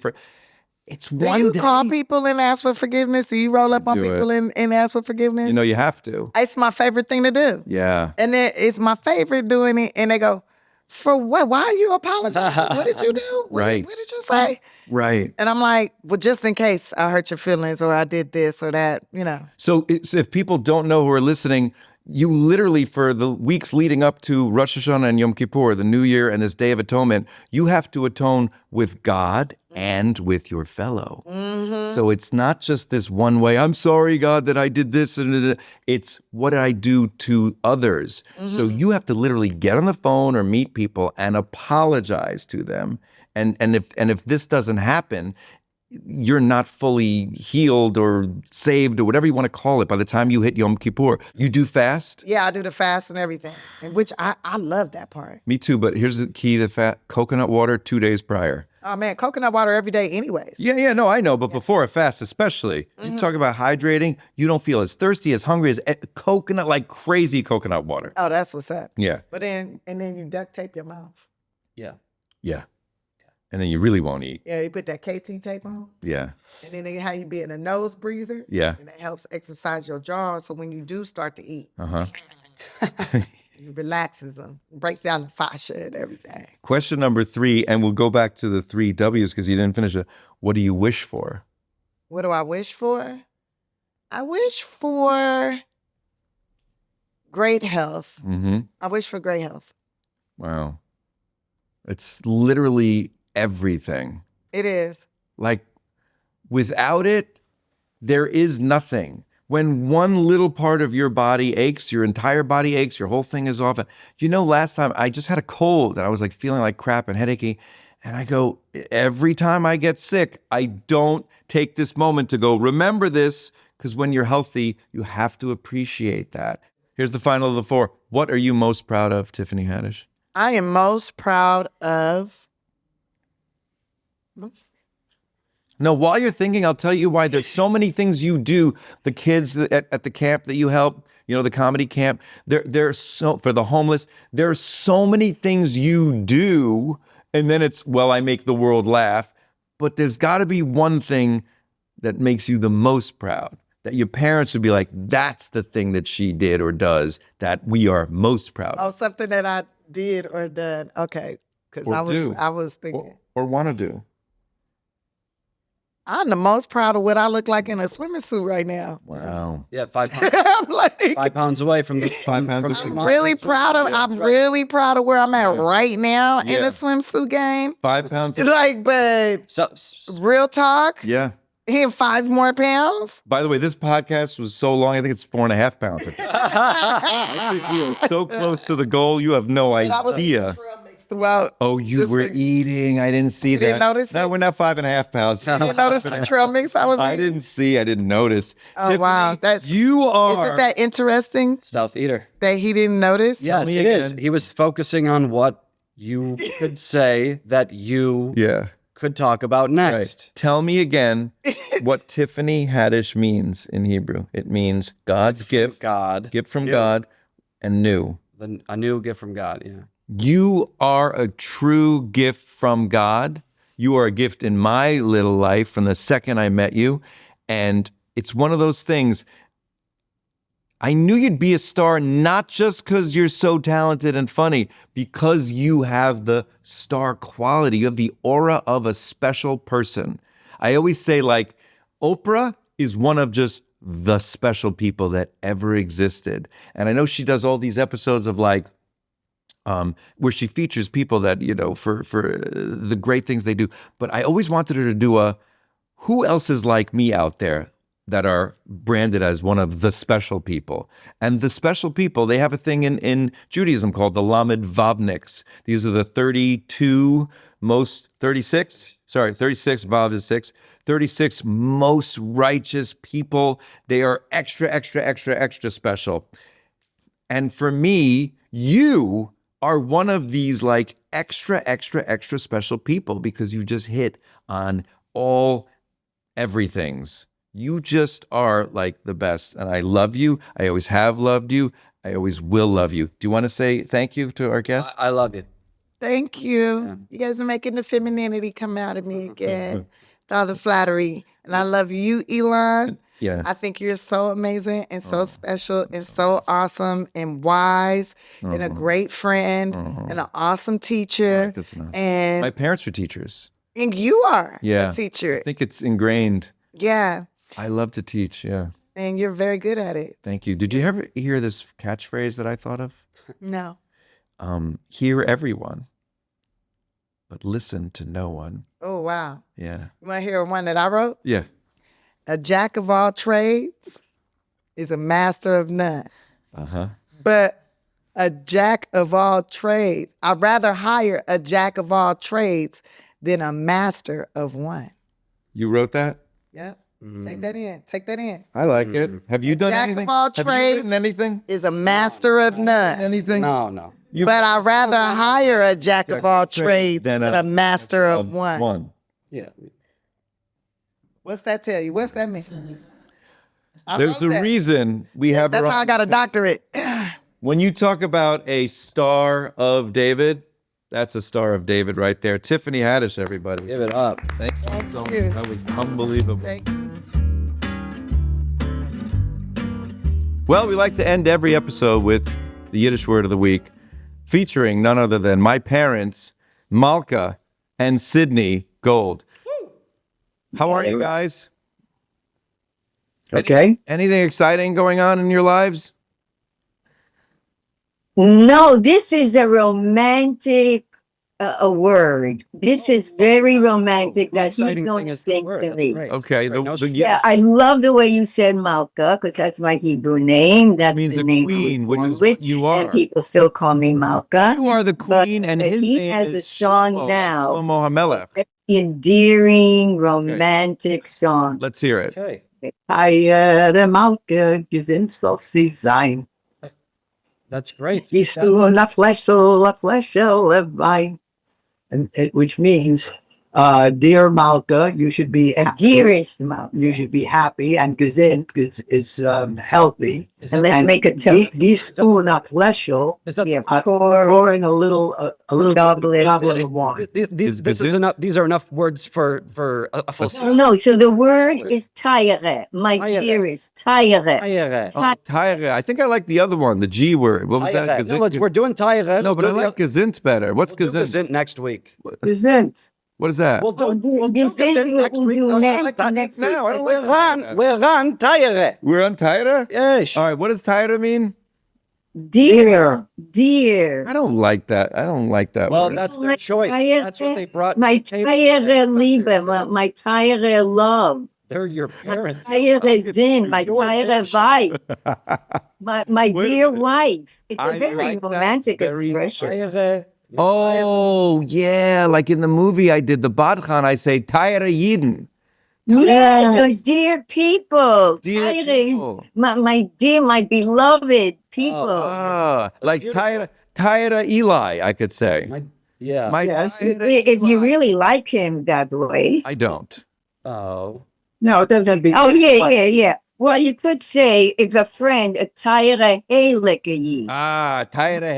it's Do one you day. call people and ask for forgiveness? Do you roll up on do people and ask for forgiveness? You know, you have to. It's my favorite thing to do. Yeah. And then it's my favorite doing it. And they go, for what? Why are you apologizing? What did you do? Right. What did you say? Right. And I'm like, well, just in case I hurt your feelings or I did this or that, So if people don't know who are listening, you literally, for the weeks leading up to Rosh Hashanah and Yom Kippur, the New Year and this Day of Atonement, you have to atone with God and with your fellow. So it's not just this one way, I'm sorry, God, that I did this. And it's what did I do to others? So you have to literally get on the phone or meet people and apologize to them. And if this doesn't happen, you're not fully healed or saved or whatever you want to call it by the time you hit Yom Kippur. You do fast? Yeah, I do the fast and everything, and which I love that part. Me too, but here's the key to fast. Coconut water 2 days prior. Oh man, coconut water every day anyways. Yeah, no, I know, but before a fast especially, you talk about hydrating, you don't feel as thirsty, as hungry as coconut, like crazy coconut water. Oh, that's what's up. Yeah. But then you duct tape your mouth. Yeah. Yeah. And then you really won't eat. Yeah, you put that KT tape on, Yeah. and then they have you be in a nose breather. Yeah. And it helps exercise your jaw, so when you do start to eat, Uh-huh. it relaxes them, breaks down the fascia and everything. Question number 3, and we'll go back to the 3 W's because you didn't finish it. What do you wish for? What do I wish for? I wish for great health. Mm-hmm. I wish for great health. Wow. It's literally everything. It is. Like, without it, there is nothing. When one little part of your body aches, your entire body aches, your whole thing is off. You know, last time I just had a cold and I was like feeling like crap and headachy. And I go, every time I get sick, I don't take this moment to go, remember this, because when you're healthy, you have to appreciate that. Here's the final of the 4. What are you most proud of, Tiffany Haddish? I am most proud of. No, while you're thinking, I'll tell you why. There's so many things you do. The kids at the camp that you help, you know, the comedy camp. There's so for the homeless. There's so many things you do, and then it's I make the world laugh. But there's got to be one thing that makes you the most proud. That your parents would be like, that's the thing that she did or does that we are most proud of. Oh, something that I did or done. Okay, because Or I do. was thinking. Or want to do. I'm the most proud of what I look like in a swimming suit right now. Wow. Yeah, 5 pounds. I'm like, 5 pounds away from the 5 pounds. I'm really proud of. I'm really proud of where I'm at right now in Yeah. a swimsuit game. 5 pounds. Like, but So, real talk, Yeah. hit 5 more pounds. By the way, this podcast was so long, I think it's 4.5 pounds. You are so close to the goal, you have no I was idea. trail mix throughout. Oh, you this were thing. eating. I didn't see that. didn't notice No, it? we're not 5.5 pounds. You notice the trail mix I was I in? didn't see. I didn't notice. Oh, wow. That's, You are. isn't that interesting Stealth eater. that he didn't notice? Yes, me it is. again. He was focusing on what you could say that you Yeah. could talk about next. Right. Tell me again what Tiffany Haddish means in Hebrew. It means God's gift, God. gift from God, and new. A new gift from God, yeah. You are a true gift from God. You are a gift in my little life from the second I met you. And it's one of those things. I knew you'd be a star, not just because you're so talented and funny, because you have the star quality. You have the aura of a special person. I always say, like, Oprah is one of just the special people that ever existed. And I know she does all these episodes of like, where she features people that, you know, for the great things they do. But I always wanted her to do a, who else is like me out there that are branded as one of the special people? And the special people, they have a thing in Judaism called the Lamed Vavniks. These are the 36, Vav is 6, 36 most righteous people. They are extra, extra, extra, extra special. And for me, you are one of these like extra, extra, extra special people because you just hit on all everythings. You just are like the best. And I love you. I always have loved you. I always will love you. Do you want to say thank you to our guests? I love you. Thank you. You guys are making the femininity come out of me again. All the flattery. And I love you, Elon. Yeah. I think you're so amazing and so special and so awesome and wise and a great friend and an awesome teacher. That's enough. And My parents were teachers. you are Yeah. a teacher. I think it's ingrained. Yeah. I love to teach. Yeah. And you're very good at it. Thank you. Did you ever hear this catchphrase that I thought of? No. Hear everyone, but listen to no one. Oh, wow. Yeah. You want to hear one that I wrote? Yeah. A jack of all trades is a master of none. Uh-huh. But a jack of all trades, I'd rather hire a jack of all trades than a master of one. You wrote that? Yep. Take that in. Take that in. I like it. Have you done Jack anything? of all Have you trades. written anything? Is a master of none. Anything? No. But I'd rather hire a jack of all trades than a master of one. Yeah. What's that tell you? What's that mean? I There's a love that. reason we have That's her how I on. got a doctorate. When you talk about a Star of David, that's a Star of David right there. Tiffany Haddish, everybody. Give it up. Thank you so much. you. That was unbelievable. Thank you. Well, we like to end every episode with the Yiddish word of the week, featuring none other than my parents, Malka and Sydney Gold. How are you guys? Okay. Anything exciting going on in your lives? No, this is a romantic a word. This is very romantic that he's Exciting going thing to is the sing word. to That's me. great. Okay. Great. No, Yeah, I love the way you said Malka because that's my Hebrew name. That's means the a name queen, I was which born is what with, you are. and people still call me Malka. You are the queen, and But his he name has is a song Shlomo, now. Shlomo HaMelech. Endearing, romantic song. Let's hear it. Okay. Der Malke gesinnt soll sie sein. That's great. Gehst du nach Fläschel Wein. And which means, dear Malka, you should be happy. Dearest Malka. You should be happy, and gesinnt is healthy. And let's make a toast. Gehst du nach Fläschel, Is that Yeah, uh, pour pour in a little Goblet. goblet of wine. this is enough. These are enough words for a full. No, so the word is Tayere, my Tayere. dearest. Tayere. Tyre. I think I like the other one, the G word. What was that? No, we're doing Tayere. No, but I like Gezindt better. What's We'll do Gezindt? Gezindt next week. Gesinnt. What is that? We'll do Gezindt Gezindt we'll next week. do I next- like that. next No, I don't We're like on. We're on Tayere. We're on Tyre? Yes. All right, what does Tyre mean? Dear. Dear. I don't like that. I don't like that Well, word. that's their Like choice. Tayere. That's what they brought. My to the table. Tayere Liebe, my Tayere love. They're your parents. Tayere Zin, my Your Tayere wife. My dear wife. It's a I very like that. romantic Very expression. Tayere. Oh, yeah. Like in the movie I did, the Badchan, I say Tyre Yidden. Yes, those dear people. Dear Tayere is people. my dear, my beloved people. Ah, like Tyre Eli, I could say. Yeah. My Yes. Tyre If you Eli. really like him that way. I don't. Oh. No, it doesn't be. Oh, yeah. Well, you could say, if a friend, a Tyre Heilige, Ah, Tyre dear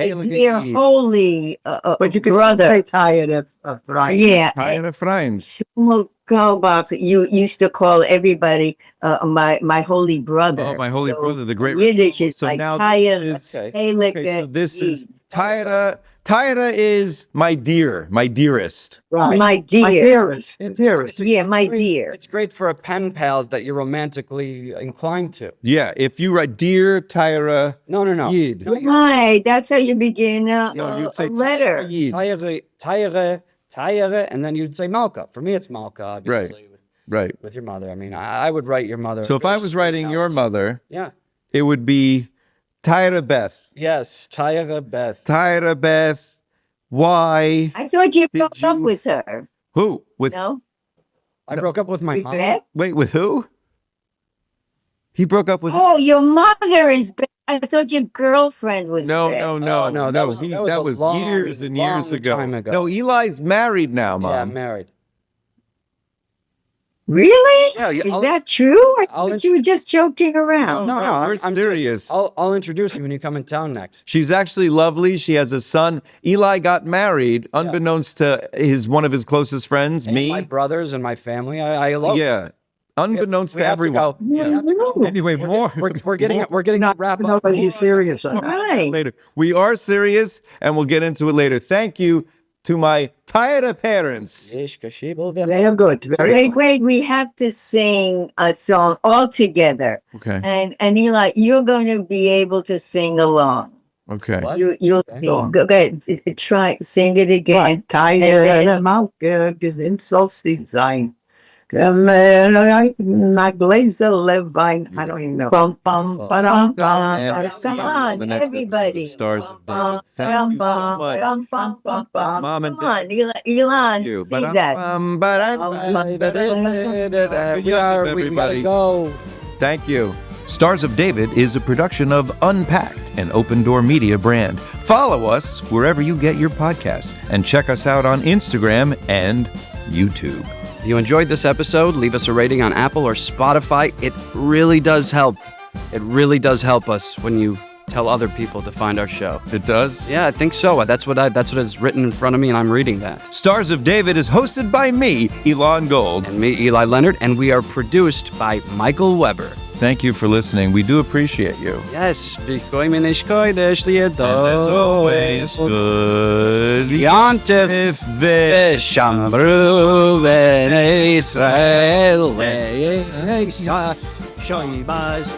Heilige. holy But you can still brother. say tired of Brian. Yeah. Tyre Freins. Shlomo Kalbach, you used to call everybody my holy brother. Oh, my holy So brother, the great. Yiddish is So like now Tyre this is Heilige. okay. So this is Tyre. Tyre is my dear, my dearest. Right. My dear. My dearest. Dearest. Yeah, my dear. It's great for a pen pal that you're romantically inclined to. Yeah, if you write dear Tyre No. Yid. Right, that's how you begin a you'd say letter. Tyre Yid. Tayere, and then you'd say Malka. For me, it's Malka, obviously. Right. With your mother. I mean, I would write your mother. So if I was writing your mother, Yeah. it would be Tyra Beth. Yes, Tayere Beth. Tyra Beth. Why? I thought you Did broke up you- with her. Who? With No? I broke up with my mom. Beth? wait, with who? He broke up with Oh, your mother is Beth. I thought your girlfriend was No, Beth. no, no, Oh, no, that was a long, years and years long ago. time ago. No, Eli's married now, Yeah, Mom. married. Really? Yeah, Is I'll- that true? I I'll thought you were just joking around. No, we're I'm serious. I'll introduce you when you come in town next. She's actually lovely. She has a son. Eli got married, unbeknownst to one of his closest friends, me. My brothers and my family. I love. Yeah, unbeknownst We to have everyone. go. We have to go. Anyway, more. We're getting to wrap up. Nobody's serious on that. Right. later. We are serious, and we'll get into it later. Thank you to my Tyra parents. They are good. Very Wait, we have to sing a song all together. Okay. And Eli, you're going to be able to sing along. Okay. What? You'll Song. go ahead, try, sing it again. Tired Malke gesinnt soll sie sein. Naglaze Levine. I don't even know. Bum, bum, ba-dum, bum. And Come on, the next everybody. Stars of David. Thank you so much. Mom and Come on, Elon, you. see that. We gotta go. Thank you. Stars of David is a production of Unpacked, an open door media brand. Follow us wherever you get your podcasts and check us out on Instagram and YouTube. If you enjoyed this episode, leave us a rating on Apple or Spotify. It really does help. It really does help us when you tell other people to find our show. It does? Yeah, I think so. That's what is written in front of me, and I'm reading that. Stars of David is hosted by me, Elon Gold. And me, Eli Leonard, and we are produced by Michael Weber. Thank you for listening. We do appreciate you. Yes, because me nicht koidesh liedo. And as always, good Yantif Shambru ben Israel. Shoybaz.